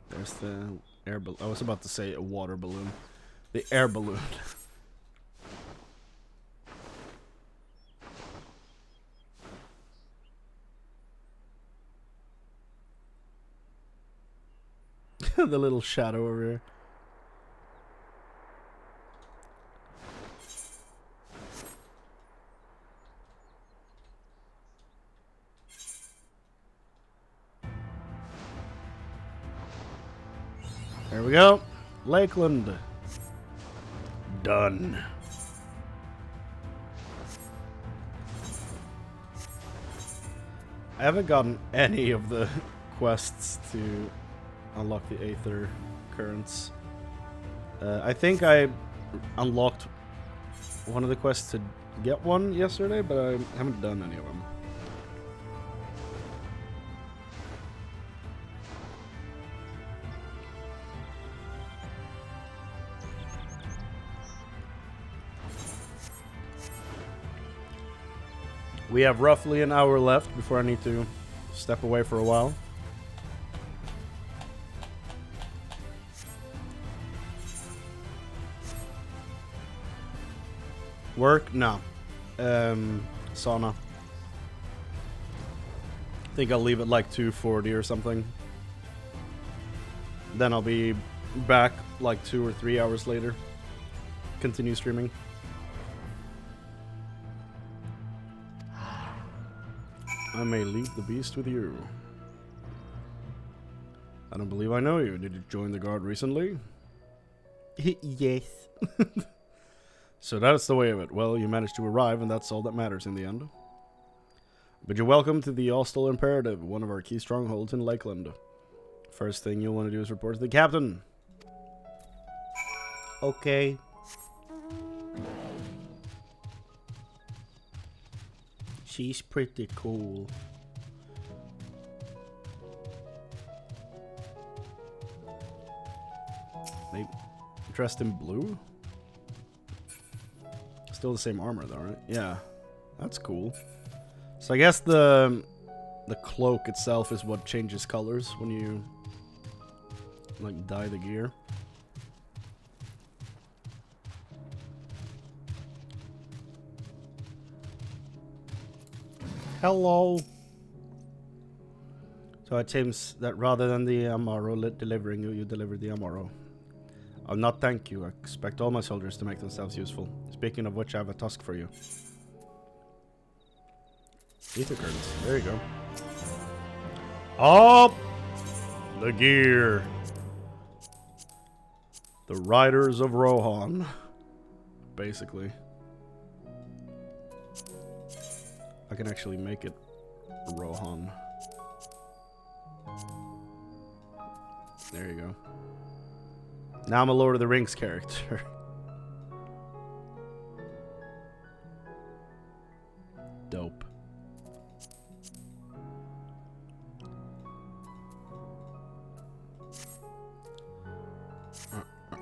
There's the air balloon. I was about to say a water balloon. The air balloon. The little shadow over here. There we go. Lakeland. Done. I haven't gotten any of the quests to unlock the Aether Currents. I think I unlocked one of the quests to get one yesterday, but I haven't done any of them. We have roughly an hour left before I need to step away for a while. Work? No. Sauna. I think I'll leave it like 2:40 or something. Then I'll be back like 2 or 3 hours later. Continue streaming. I may leave the beast with you. I don't believe I know you. Did you join the guard recently? Yes. So that's the way of it. Well, you managed to arrive, and that's all that matters in the end. But you're welcome to the Hostile Imperative, one of our key strongholds in Lakeland. First thing you'll want to do is report to the captain. Okay. She's pretty cool. They dressed in blue? Still the same armor though, right? Yeah. That's cool. So I guess the cloak itself is what changes colors when you like dye the gear. Hello. So it seems that rather than the Amaro delivering you, you delivered the Amaro. I'll not thank you. I expect all my soldiers to make themselves useful. Speaking of which, I have a task for you. Ether curtains. There you go. Oh! The gear. The Riders of Rohan. Basically. I can actually make it Rohan. There you go. Now I'm a Lord of the Rings character. Dope.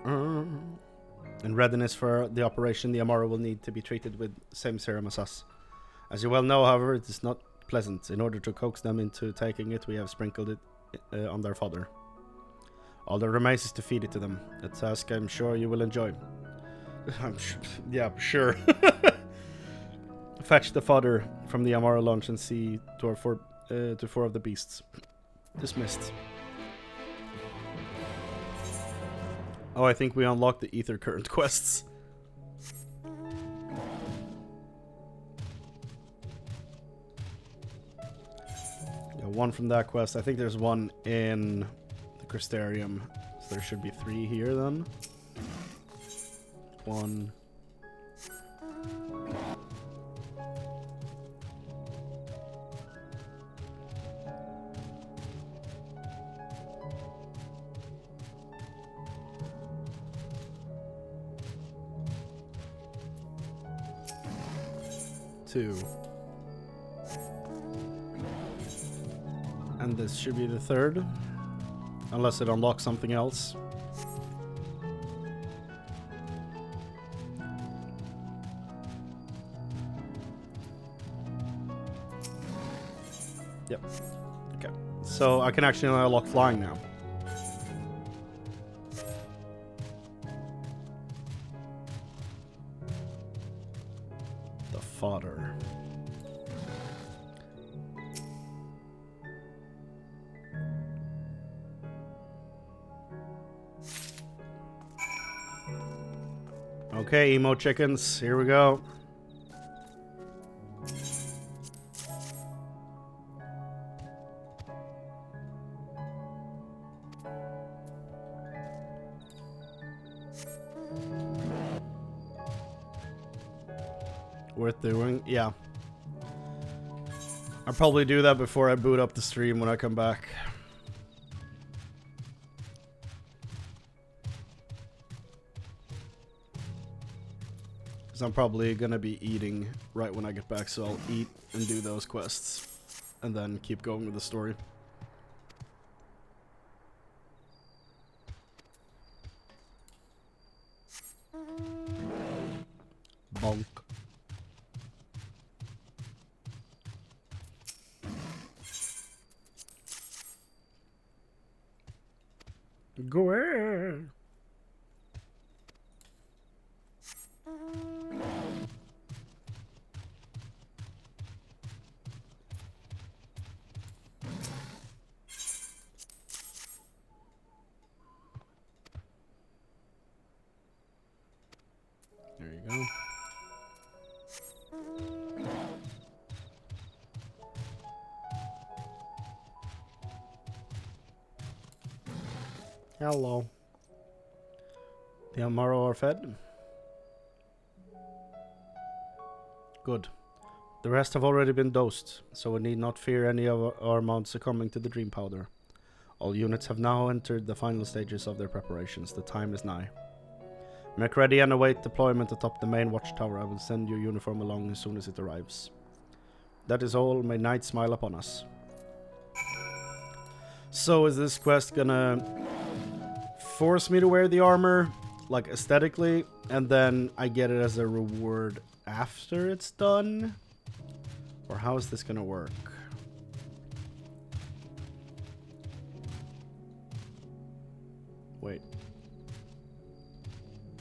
In readiness for the operation, the Amaro will need to be treated with the same serum as us. As you well know, however, it is not pleasant. In order to coax them into taking it, we have sprinkled it on their fodder. All that remains is to feed it to them. A task I'm sure you will enjoy. Yeah, sure. Fetch the fodder from the Amaro launch and see to 4 of the beasts. Dismissed. Oh, I think we unlocked the Ether Current quests. Yeah, one from that quest. I think there's one in the Crystarium. So there should be 3 here then. 1. And this should be the 3rd. Unless it unlocks something else. Yep. Okay. So I can actually unlock flying now. The fodder. Okay, emo chickens, here we go. Worth doing, yeah. I'll probably do that before I boot up the stream when I come back. Because I'm probably gonna be eating right when I get back, so I'll eat and do those quests. And then keep going with the story. Bonk. Go ahead. There you go. Hello. The Amaro are fed? Good. The rest have already been dosed, so we need not fear any of our mounts succumbing to the dream powder. All units have now entered the final stages of their preparations. The time is nigh. Make ready and await deployment atop the main watchtower. I will send your uniform along as soon as it arrives. That is all. May night smile upon us. So is this quest gonna force me to wear the armor, like aesthetically, and then I get it as a reward after it's done? Or how is this gonna work? Wait.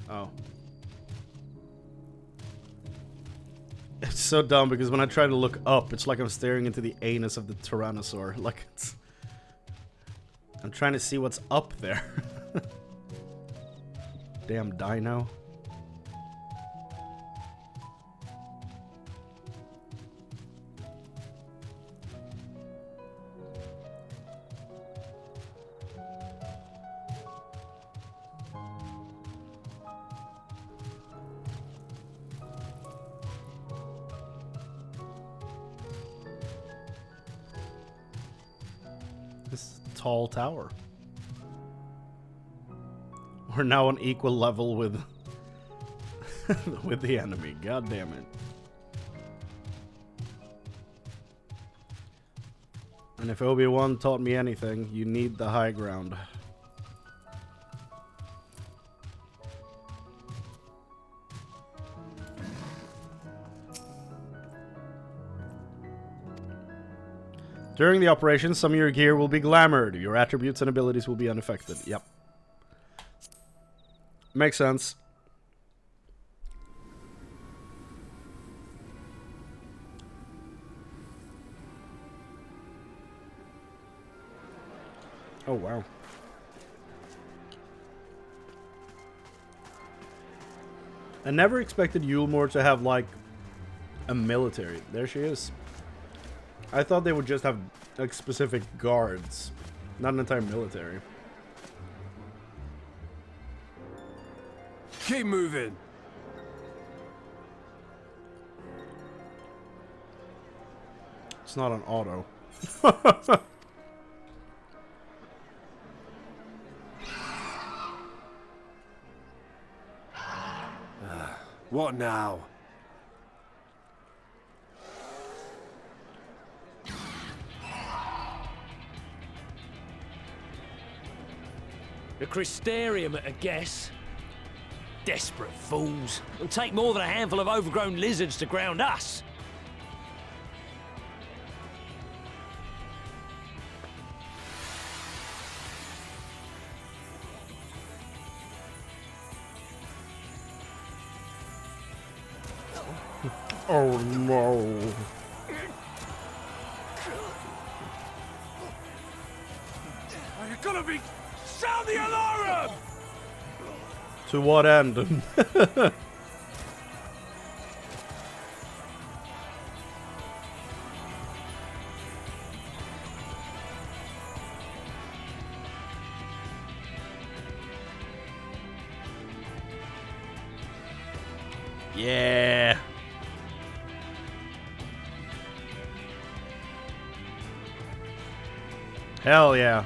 Oh. It's so dumb because when I try to look up, it's like I'm staring into the anus of the Tyrannosaur. Like it's... I'm trying to see what's up there. Damn dino. This tall tower. We're now on equal level with with the enemy. God damn it. And if Obi-Wan taught me anything, you need the high ground. During the operation, some of your gear will be glamored. Your attributes and abilities will be unaffected. Yep. Makes sense. Oh, wow. I never expected Yulmore to have, like, a military. There she is. I thought they would just have, like, specific guards. Not an entire military. Keep moving. It's not an auto. What now? The Crystarium at a guess. Desperate fools. It'll take more than a handful of overgrown lizards to ground us. Oh no. You're gonna be... Sound the alarm! To what end? Yeah. Hell yeah.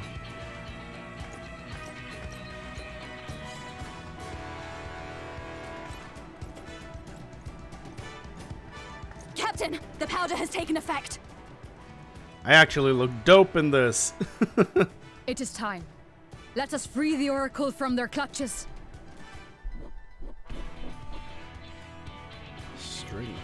Captain, the powder has taken effect. I actually look dope in this. It is time. Let us free the Oracle from their clutches. String.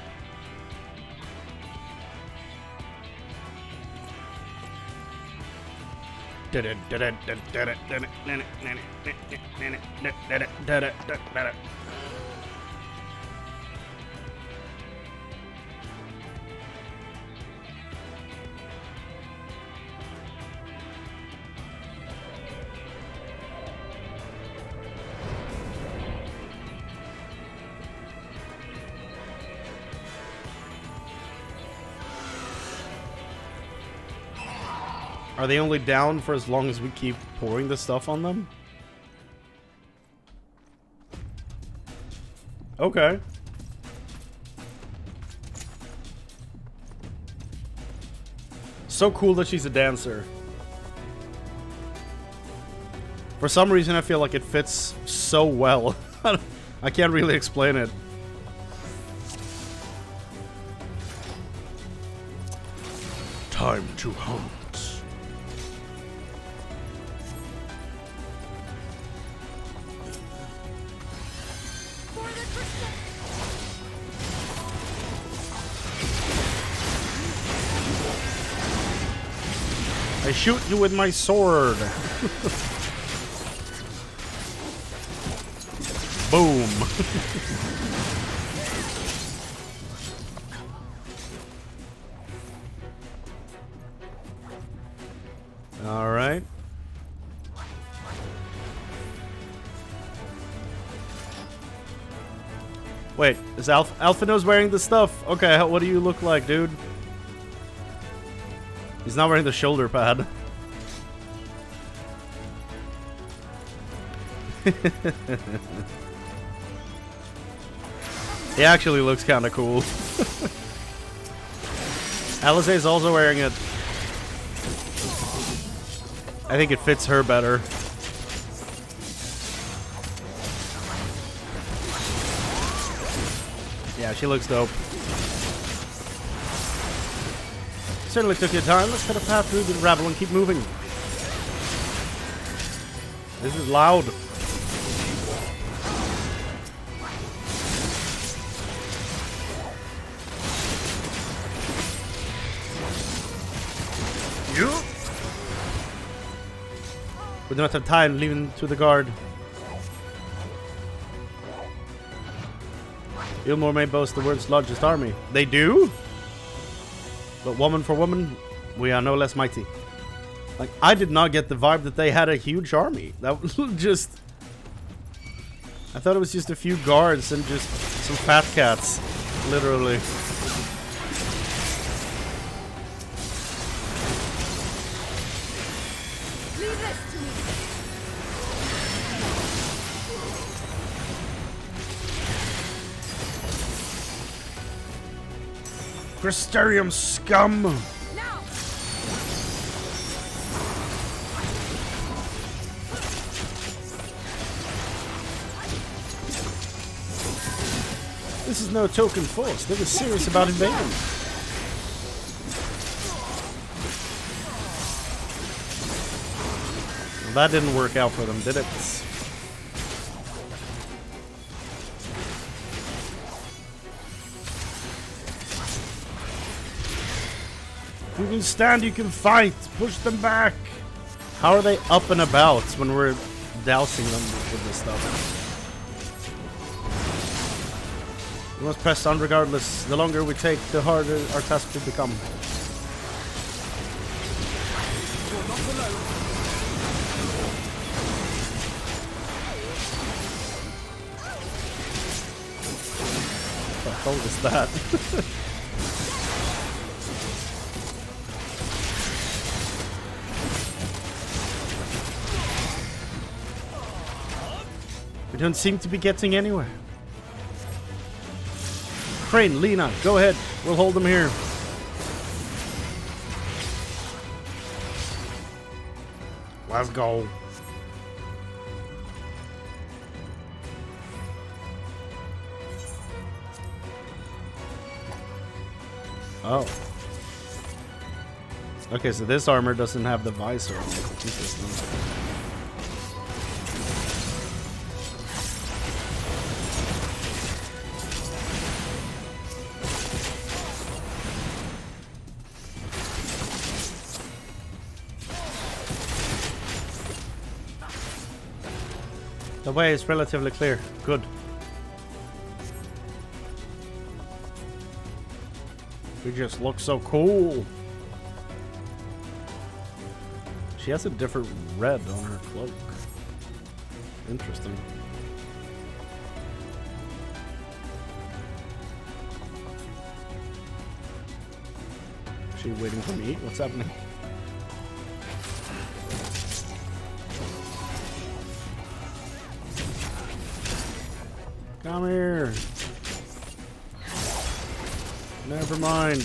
Are they only down for as long as we keep pouring the stuff on them? Okay. So cool that she's a dancer. For some reason, I feel like it fits so well. I can't really explain it. Time to hunt. I shoot you with my sword. Boom. All right. Wait, is Alphino's wearing the stuff? Okay, what do you look like, dude? He's not wearing the shoulder pad. He actually looks kind of cool. Alizé's also wearing it. I think it fits her better. Yeah, she looks dope. Certainly took your time. Let's cut a path through the rabble and keep moving. This is loud. You? We do not have time leaving to the guard. Ilmore may boast the world's largest army. They do? But woman for woman, we are no less mighty. Like, I did not get the vibe that they had a huge army. That was just... I thought it was just a few guards and just some fat cats. Literally. Leave this to me. Crystarium scum! Now. This is no token force. They were serious about invading. Well, that didn't work out for them, did it? You can stand, you can fight. Push them back. How are they up and about when we're dousing them with this stuff? We must press on regardless. The longer we take, the harder our task will become. You're not alone. What the hell was that? We don't seem to be getting anywhere. Chrane, Lena, go ahead. We'll hold them here. Let's go. Oh. Okay, so this armor doesn't have the visor on it. Interesting. The way is relatively clear. Good. We just look so cool. She has a different red on her cloak. Interesting. Is she waiting for me? What's happening? Come here. Never mind.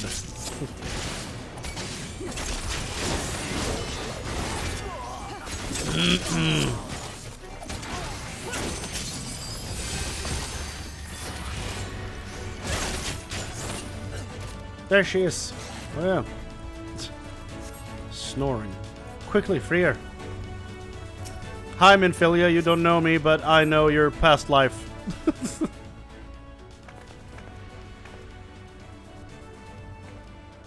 There she is. Oh yeah. Snoring. Quickly, free her. Hi, Minfilia. You don't know me, but I know your past life.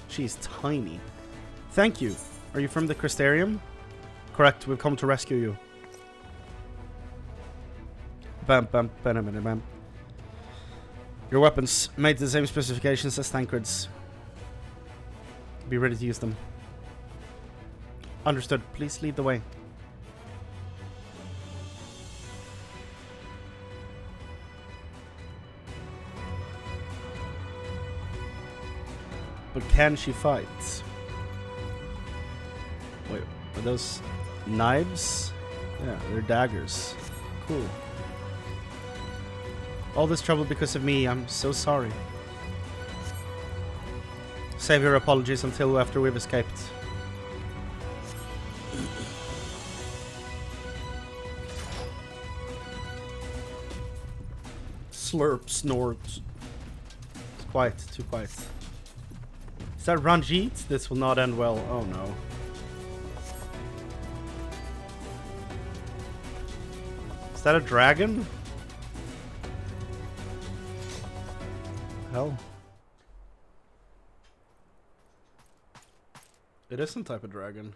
She's tiny. Thank you. Are you from the Crystarium? Correct, we've come to rescue you. Bam, bam, bam, bam, bam. Your weapons made the same specifications as tankards. Be ready to use them. Understood. Please lead the way. But can she fight? Wait, are those knives? Yeah, they're daggers. Cool. All this trouble because of me. I'm so sorry. Save your apologies until after we've escaped. Slurp, snort. It's quiet, too quiet. Is that Ranjit? This will not end well. Oh no. Is that a dragon? Hell. It is some type of dragon.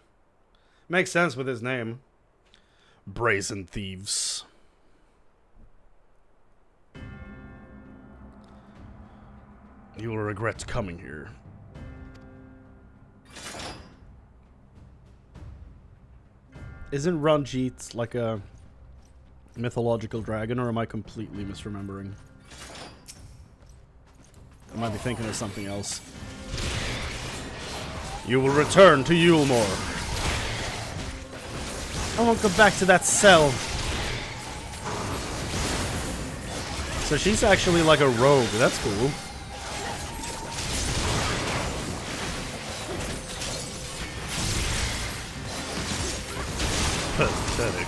Makes sense with his name. Brazen thieves. You will regret coming here. Isn't Ranjit like a mythological dragon, or am I completely misremembering? I might be thinking of something else. You will return to Yulmore. I won't go back to that cell. So she's actually like a rogue. That's cool. Pathetic.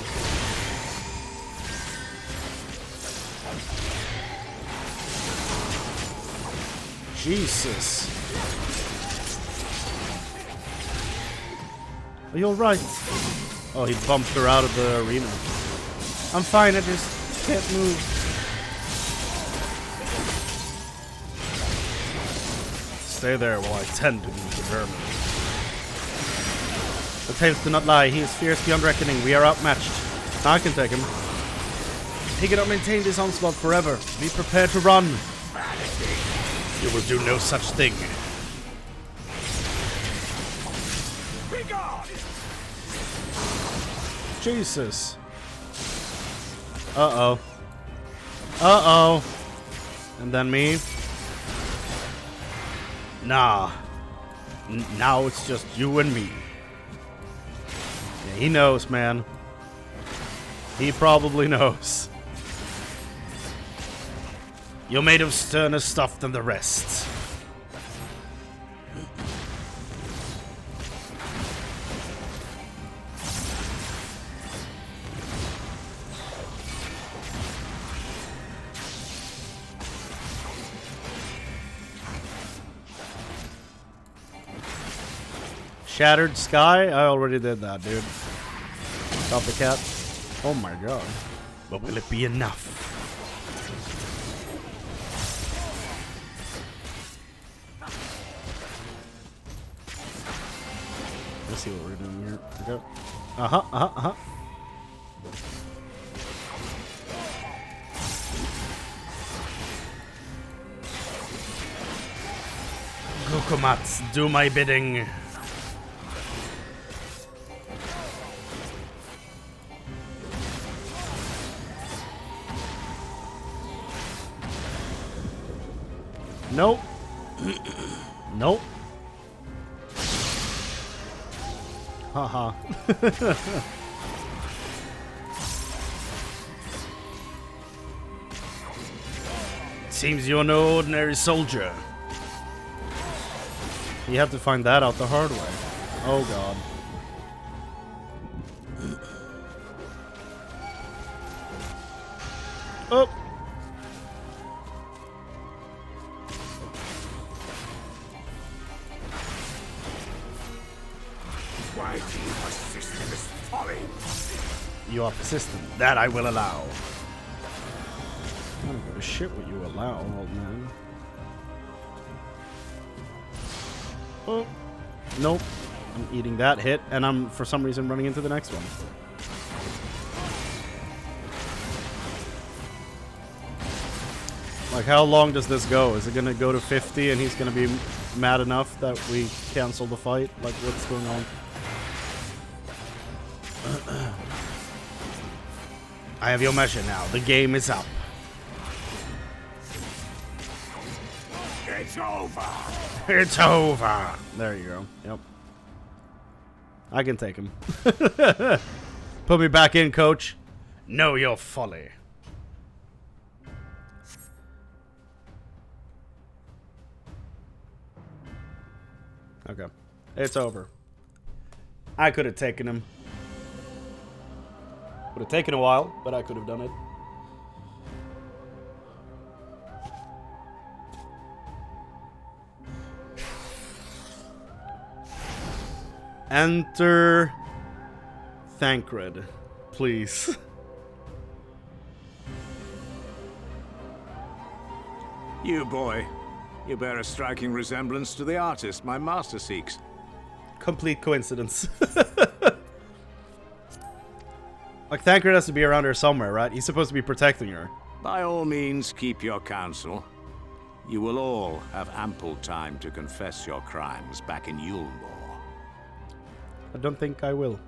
Jesus. Are you alright? Oh, he bumped her out of the arena. I'm fine, I just can't move. Stay there while I tend to move the vermin. The tales do not lie. He is fierce beyond reckoning. We are outmatched. Now I can take him. He cannot maintain this onslaught forever. Be prepared to run. You will do no such thing. Jesus. Uh-oh. Uh-oh. And then me. Nah. Now it's just you and me. Yeah, he knows, man. He probably knows. You're made of sterner stuff than the rest. Shattered Sky? I already did that, dude. Copycat. Oh my god. But will it be enough? Let's see what we're doing here. Okay. Uh-huh, uh-huh, uh-huh. Gokumats, do my bidding. Nope. Nope. Haha. Seems you're no ordinary soldier. You have to find that out the hard way. Oh god. Oh. Why do you persist in this folly? You are persistent. That I will allow. I don't give a shit what you allow, old man. Oh. Nope. I'm eating that hit, and I'm, for some reason, running into the next one. Like, how long does this go? Is it gonna go to 50 and he's gonna be mad enough that we cancel the fight? Like, what's going on? I have your measure now. The game is up. It's over. It's over. There you go. Yep. I can take him. Put me back in, coach. Know your folly. Okay. It's over. I could have taken him. Would have taken a while, but I could have done it. Enter Thancred, please. You, boy. You bear a striking resemblance to the artist my master seeks. Complete coincidence. Like, Thancred has to be around her somewhere, right? He's supposed to be protecting her. By all means, keep your counsel. You will all have ample time to confess your crimes back in Yulmore. I don't think I will.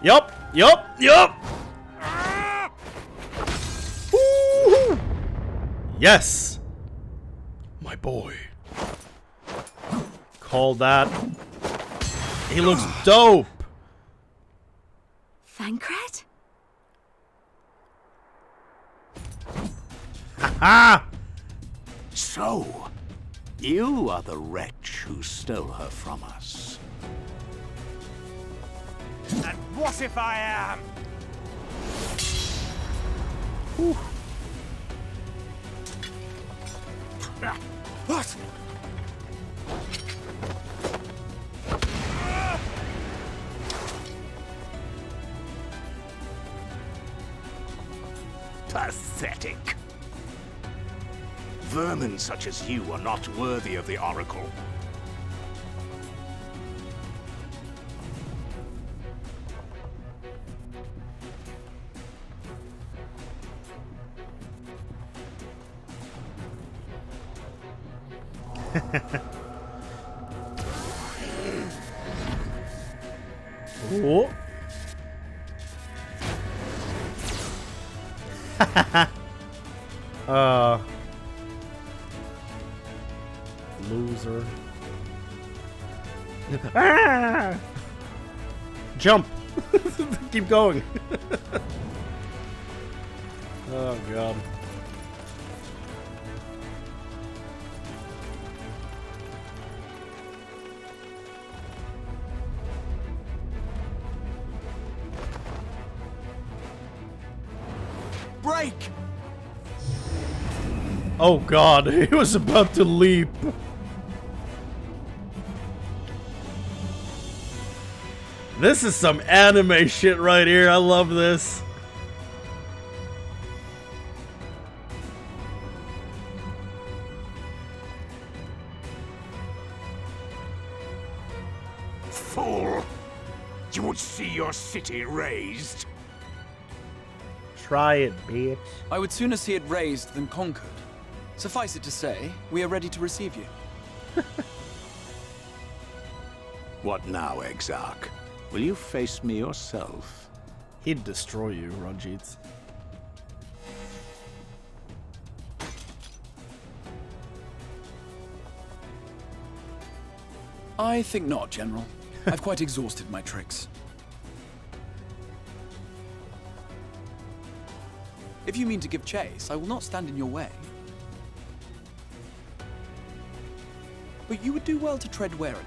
Yup! Yup! Yup! Woo-hoo! Yes! My boy. Call that. He looks dope! Thancred? Ha-ha! So, you are the wretch who stole her from us. And what if I am? Whew. What? Pathetic. Vermin such as you are not worthy of the Oracle. Oh. Loser. Ah! Jump! Keep going. Oh god. Break! Oh god, he was about to leap. This is some anime shit right here. I love this. Fool! You would see your city razed. Try it, bitch. I would sooner see it razed than conquered. Suffice it to say, we are ready to receive you. What now, Exarch? Will you face me yourself? He'd destroy you, Ranjit. I think not, General. I've quite exhausted my tricks. If you mean to give chase, I will not stand in your way. But you would do well to tread warily,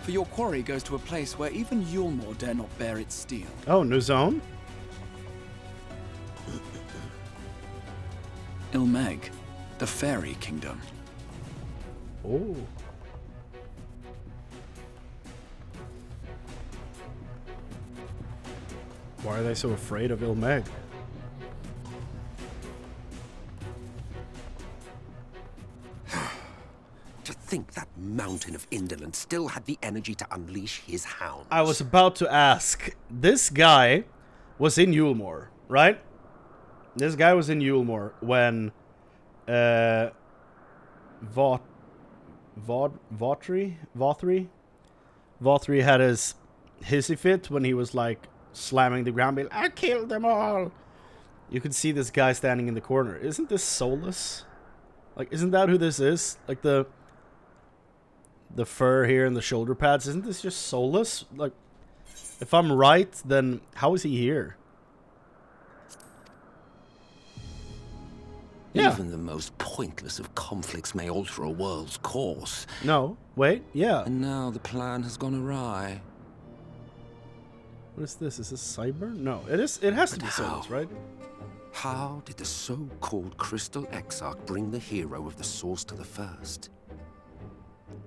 for your quarry goes to a place where even Yulmore dare not bear its steel. Oh, new zone? Ilmeg, the fairy kingdom. Oh. Why are they so afraid of Ilmeg? To think that mountain of indolence still had the energy to unleash his hounds. I was about to ask. This guy was in Yulmore, right? This guy was in Yulmore when Vothri had his hissy fit when he was like slamming the ground, being, I killed them all. You could see this guy standing in the corner. Isn't this Solus? Like, isn't that who this is? Like the fur here and the shoulder pads, isn't this just Solus? Like, if I'm right, then how is he here? Yeah. Even the most pointless of conflicts may alter a world's course. No, wait, yeah. And now the plan has gone awry. What is this? Is this Cyber? No, it is. It has to be Solus, right? How did the so-called Crystal Exarch bring the hero of the source to the first?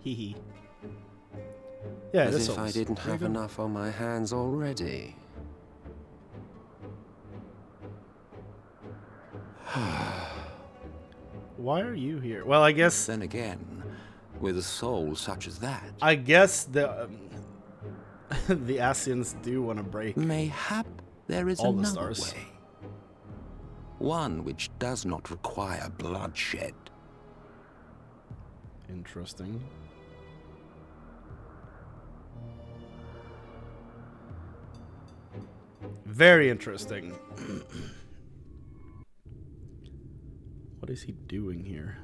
Hee. Yeah, it is As if Solus. I didn't have enough on my hands already. Why are you here? Well, I guess. Then again, with a soul such as that, I guess the the Asians do want to break. Mayhap there is all the another stars. way. One which does not require bloodshed. Interesting. Very interesting. What is he doing here?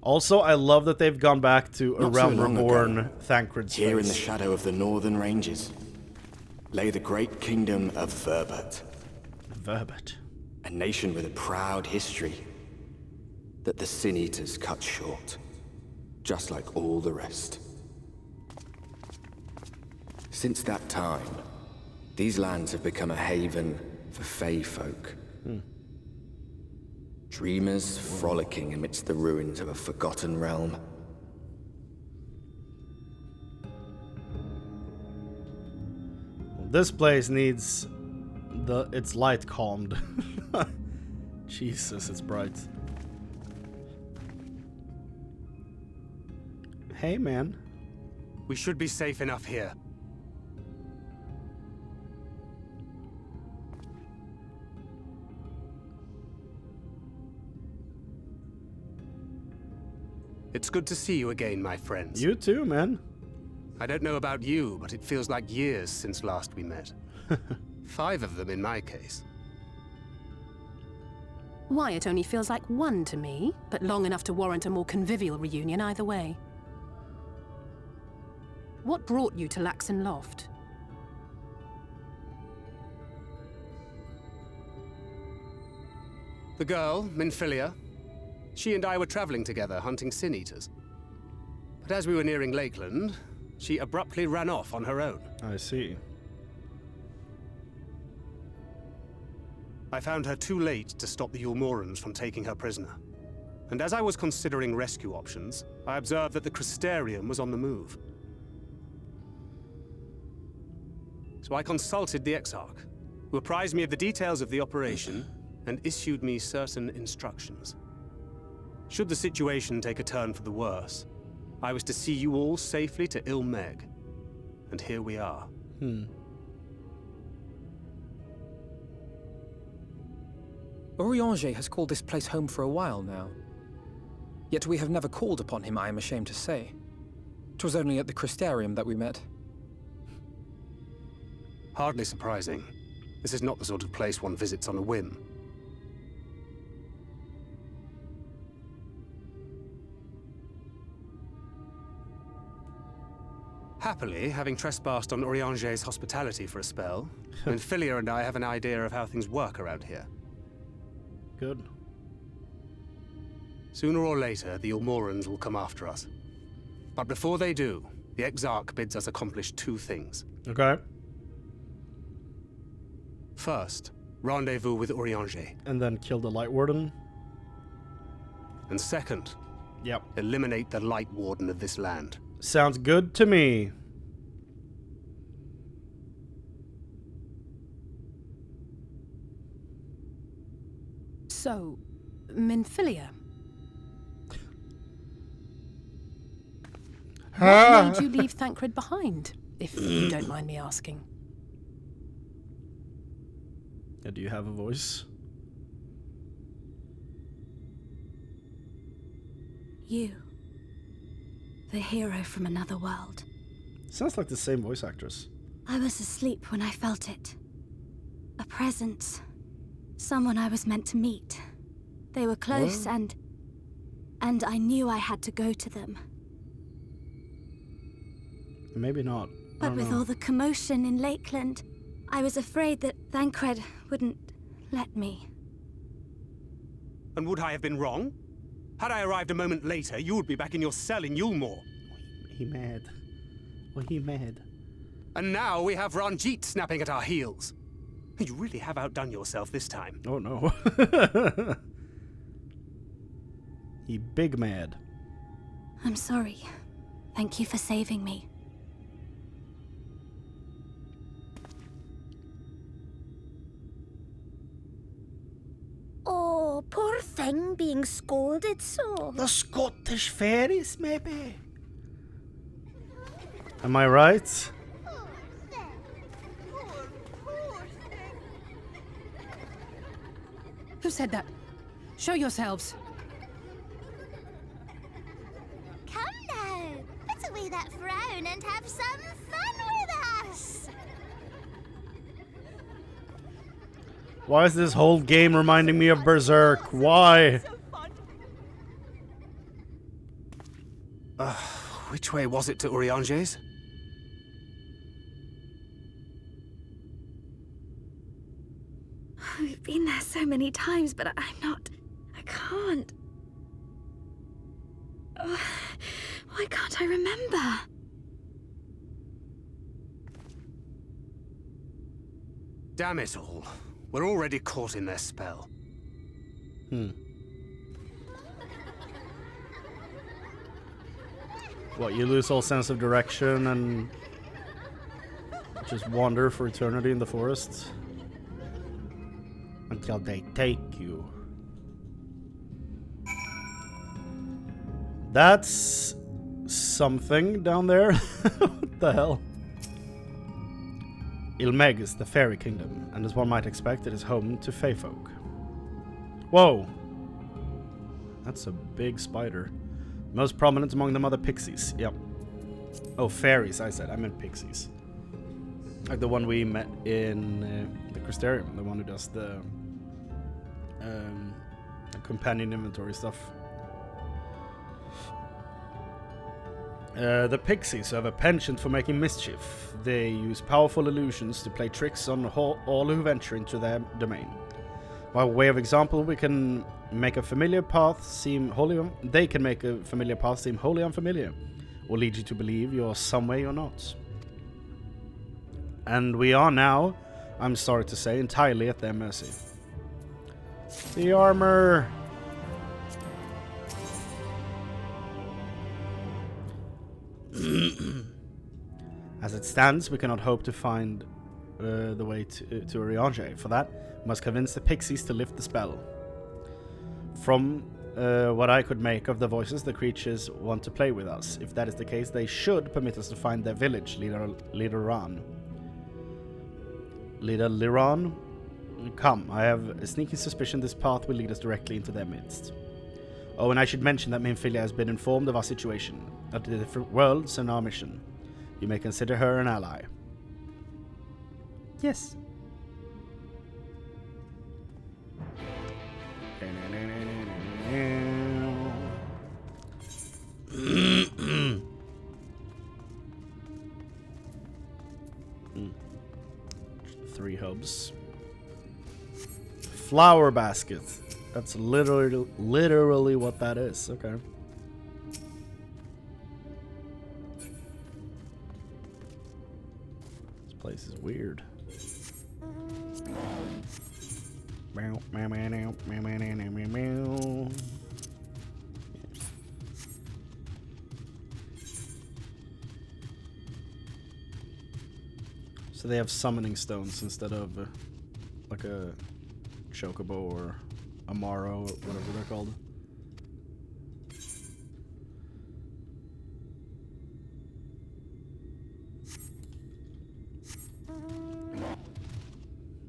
Also, I love that they've gone back to a Not so Realm long Reborn ago, Thancred's here in the face. shadow of the northern ranges lay the great kingdom of Verbert. Verbert. A nation with a proud history that the Sin Eaters cut short, just like all the rest. Since that time, these lands have become a haven for Fey folk. Dreamers frolicking amidst the ruins of a forgotten realm. This place needs its light calmed. Jesus, it's bright. Hey, man. We should be safe enough here. It's good to see you again, my friends. You too, man. I don't know about you, but it feels like years since last we met. 5 of them in my case. Why, it only feels like 1 to me, but long enough to warrant a more convivial reunion either way. What brought you to Laxon Loft? The girl, Minfilia, she and I were traveling together, hunting sin eaters. But as we were nearing Lakeland, she abruptly ran off on her own. I see. I found her too late to stop the Ulmorans from taking her prisoner. And as I was considering rescue options, I observed that the Crystarium was on the move. So I consulted the Exarch, who apprised me of the details of the operation and issued me certain instructions. Should the situation take a turn for the worse, I was to see you all safely to Ilmeg. And here we are. Urianger has called this place home for a while now. Yet we have never called upon him, I am ashamed to say. 'Twas only at the Crystarium that we met. Hardly surprising. This is not the sort of place one visits on a whim. Happily, having trespassed on Urianger's hospitality for a spell, Minfilia and I have an idea of how things work around here. Good. Sooner or later, the Ulmorans will come after us. But before they do, the Exarch bids us accomplish 2 things. Okay. First, rendezvous with Urianger. And then kill the Light Warden. And second, eliminate the Light Warden of this land. Sounds good to me. So, Minfilia. What made you leave Thancred behind, if you don't mind me asking? Yeah, do you have a voice? You. The hero from another world. Sounds like the same voice actress. I was asleep when I felt it. A presence. Someone I was meant to meet. They were close and I knew I had to go to them. Maybe not. But with all the commotion in Lakeland, I was afraid that Thancred wouldn't let me. And would I have been wrong? Had I arrived a moment later, you would be back in your cell in Yulmore. He mad. Oh, he mad. And now we have Ranjit snapping at our heels. You really have outdone yourself this time. Oh no. He big mad. I'm sorry. Thank you for saving me. Oh, poor thing being scolded so. The Scottish fairies, maybe. Am I right? Who said that? Show yourselves. Come now, put away that frown and have some fun with us. Why is this whole game reminding me of Berserk? Why? Which way was it to Urianger's? We've been there so many times, but I can't. Why can't I remember? Damn it all. We're already caught in their spell. What, you lose all sense of direction and just wander for eternity in the forest? Until they take you. That's something down there. What the hell? Ilmeg is the fairy kingdom, and as one might expect, it is home to fae folk. Whoa! That's a big spider. Most prominent among them are the pixies. Yep. Oh, fairies, I said. I meant pixies. Like the one we met in the Crystarium. The one who does the companion inventory stuff. The pixies have a penchant for making mischief. They use powerful illusions to play tricks on all who venture into their domain. By way of example, we can make a familiar path seem wholly they can make a familiar path seem wholly unfamiliar, or lead you to believe you're some way or not. And we are now, I'm sorry to say, entirely at their mercy. The armor! As it stands, we cannot hope to find the way to Oriange. For that, we must convince the pixies to lift the spell. From what I could make of the voices, the creatures want to play with us. If that is the case, they should permit us to find their village, Leader Liran. Come, I have a sneaking suspicion this path will lead us directly into their midst. Oh, and I should mention that Minfilia has been informed of our situation, of the different worlds and our mission. You may consider her an ally. Yes. Three hubs. Flower basket. That's literally what that is. Okay. This place is weird. So they have summoning stones instead of like a chocobo or a Morrow, whatever they're called.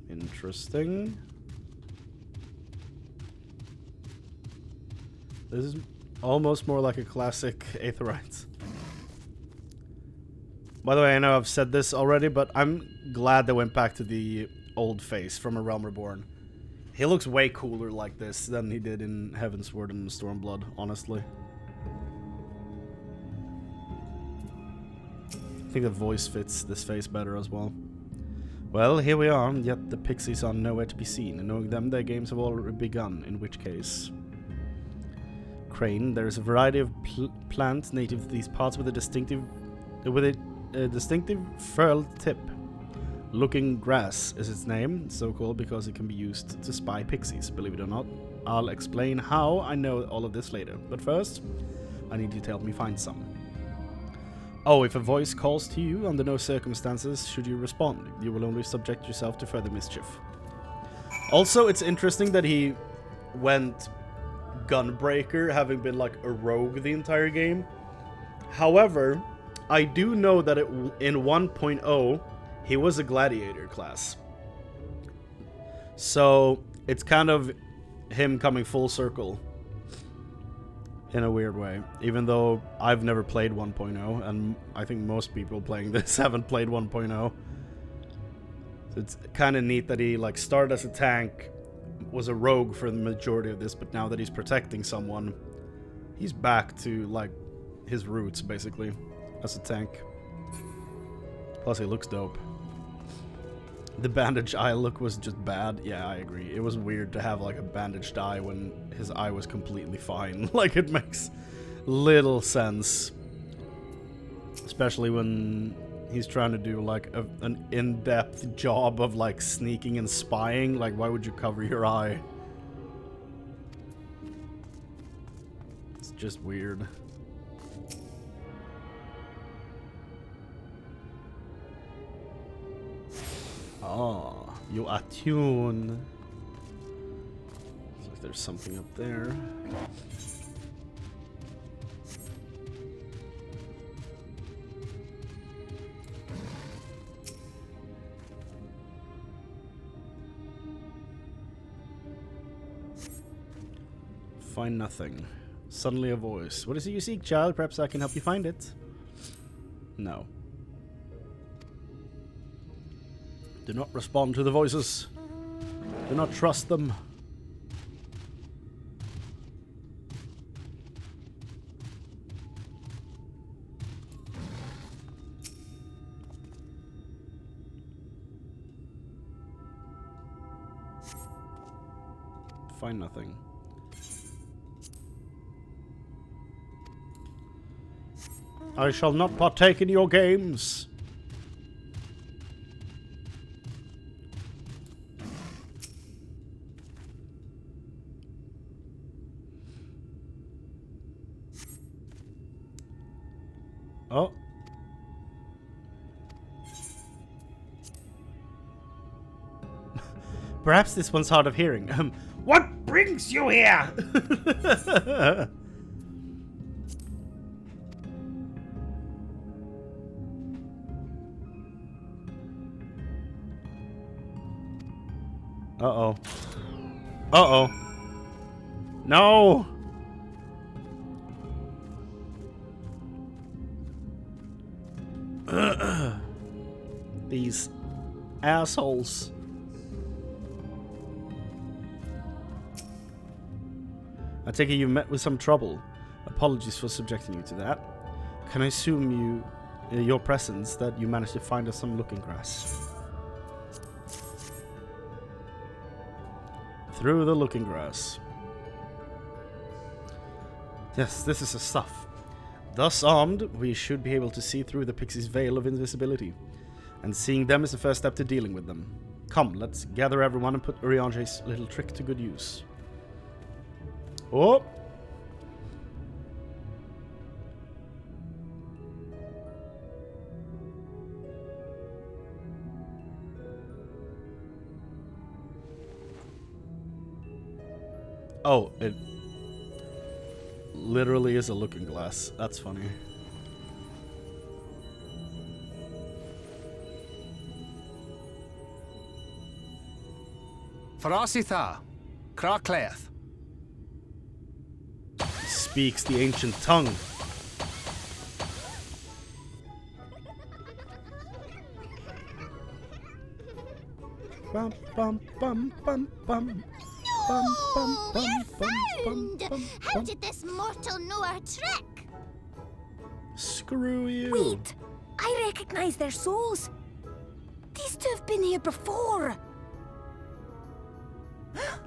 Interesting. This is almost more like a classic Aetheryte. By the way, I know I've said this already, but I'm glad they went back to the old face from A Realm Reborn. He looks way cooler like this than he did in Heavensward and Stormblood, honestly. I think the voice fits this face better as well. Well, here we are, yet the pixies are nowhere to be seen, and knowing them, their games have already begun, in which case... Chrane, there is a variety of plants native to these parts with a distinctive furled tip. Looking Grass is its name, so called because it can be used to spy pixies, believe it or not. I'll explain how I know all of this later, but first, I need you to help me find some. Oh, if a voice calls to you, under no circumstances should you respond. You will only subject yourself to further mischief. Also, it's interesting that he went Gunbreaker, having been like a rogue the entire game. However, I do know that in 1.0, he was a gladiator class. So, it's kind of him coming full circle in a weird way. Even though I've never played 1.0, and I think most people playing this haven't played 1.0. So it's kind of neat that he like started as a tank, was a rogue for the majority of this, but now that he's protecting someone, he's back to like his roots basically as a tank. Plus he looks dope. The bandaged eye look was just bad. Yeah, I agree. It was weird to have like a bandaged eye when his eye was completely fine. Like it makes little sense. Especially when he's trying to do like an in-depth job of like sneaking and spying. Like why would you cover your eye? It's just weird. Oh, you attune. Looks like there's something up there. Find nothing. Suddenly a voice. What is it you seek, child? Perhaps I can help you find it. No. Do not respond to the voices. Do not trust them. Find nothing. I shall not partake in your games. Oh. Perhaps this one's hard of hearing. What brings you here? Uh-oh. Uh-oh. No! These assholes. I take it you met with some trouble. Apologies for subjecting you to that. Can I assume your presence that you managed to find us some looking grass? Through the looking grass. Yes, this is the stuff. Thus armed, we should be able to see through the pixie's veil of invisibility. And seeing them is the first step to dealing with them. Come, let's gather everyone and put Uriange's little trick to good use. Oh! Oh, it literally is a looking glass. That's funny. Farasitha, Krakleth. He speaks the ancient tongue. Bum bum bum bum bum. Oh, we're found! How did this mortal know our trick? Screw you. Wait! I recognize their souls. These two have been here before.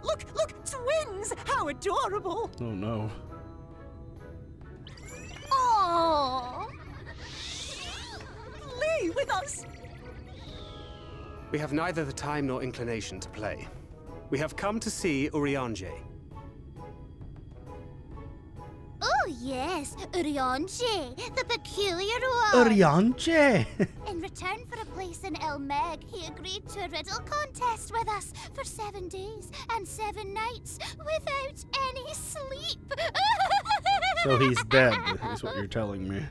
Look! Twins! How adorable! Oh no. Oh! Lee, with us! We have neither the time nor inclination to play. We have come to see Uriange. Oh yes, Uriange, the peculiar one. Uriange! In return for a place in El Meg, he agreed to a riddle contest with us for 7 days and 7 nights without any sleep. So he's dead, is what you're telling me.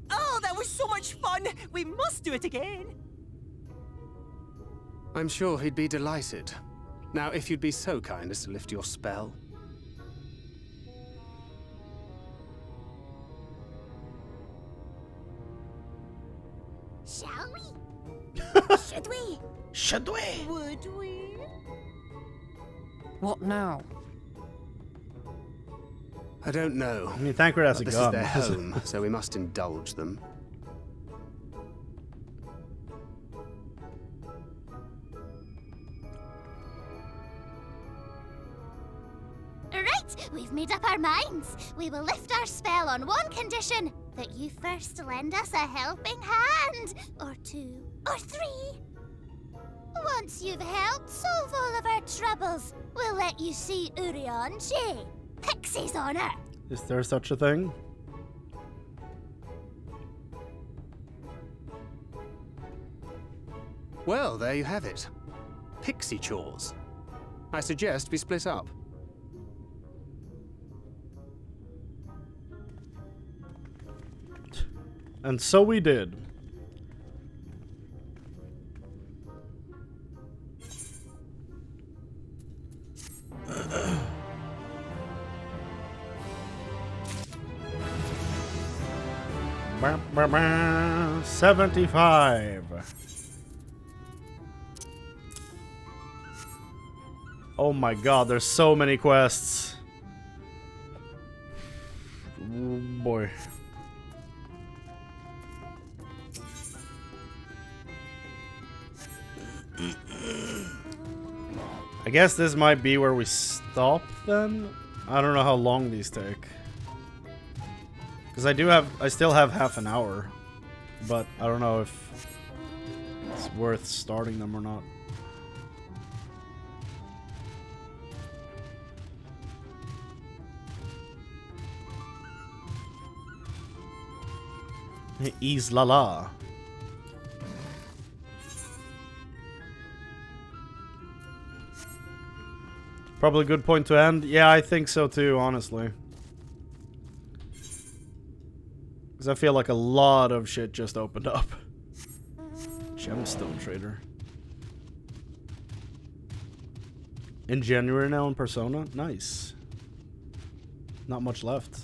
Oh, that was so much fun! We must do it again! I'm sure he'd be delighted. Now, if you'd be so kind as to lift your spell. Shall we? Should we? Should we? Would we? What now? I don't know. I mean, Thancred has a This gun. is their home, so we must indulge them. Right, we've made up our minds. We will lift our spell on one condition. That you first lend us a helping hand. Or 2. Or 3. Once you've helped solve all of our troubles, we'll let you see Uriange. Pixie's honor. Is there such a thing? Well, there you have it. Pixie chores. I suggest we split up. And so we did. 75. Oh my god, there's so many quests. Oh boy. I guess this might be where we stop then. I don't know how long these take. Because I still have half an hour. But I don't know if it's worth starting them or not. Isla La. Probably a good point to end. Yeah, I think so too, honestly. Because I feel like a lot of shit just opened up. Gemstone Trader. In January now in Persona? Nice. Not much left.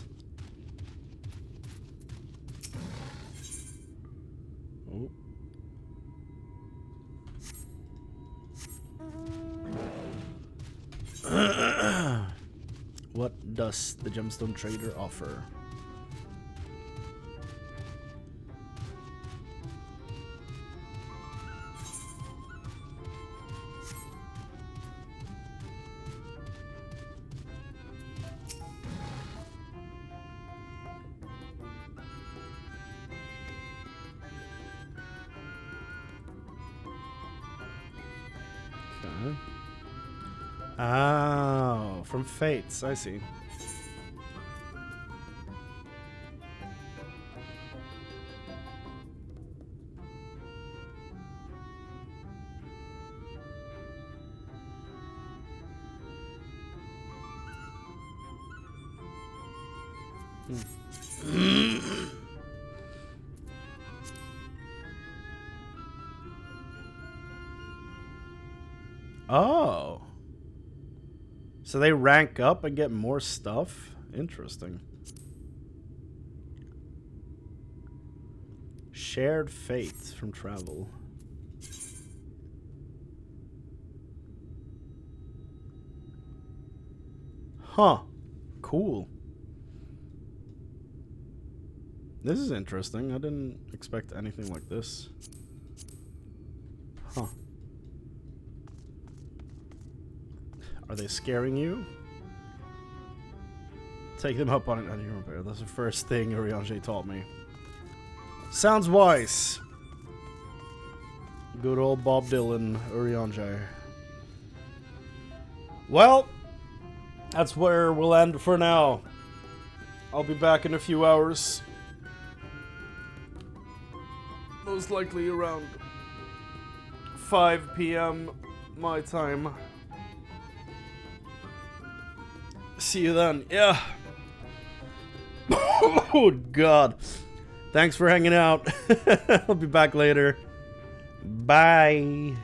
Oh. What does the Gemstone Trader offer? Okay. Oh, from Fates, I see. Oh. So they rank up and get more stuff? Interesting. Shared fate from travel. Huh. Cool. This is interesting. I didn't expect anything like this. Huh. Are they scaring you? Take them up on an repair. That's the first thing Urianger taught me. Sounds wise. Good old Bob Dylan, Urianger. Well, that's where we'll end for now. I'll be back in a few hours. Most likely around 5 p.m. my time. See you then. Yeah. Oh, God. Thanks for hanging out. I'll be back later. Bye.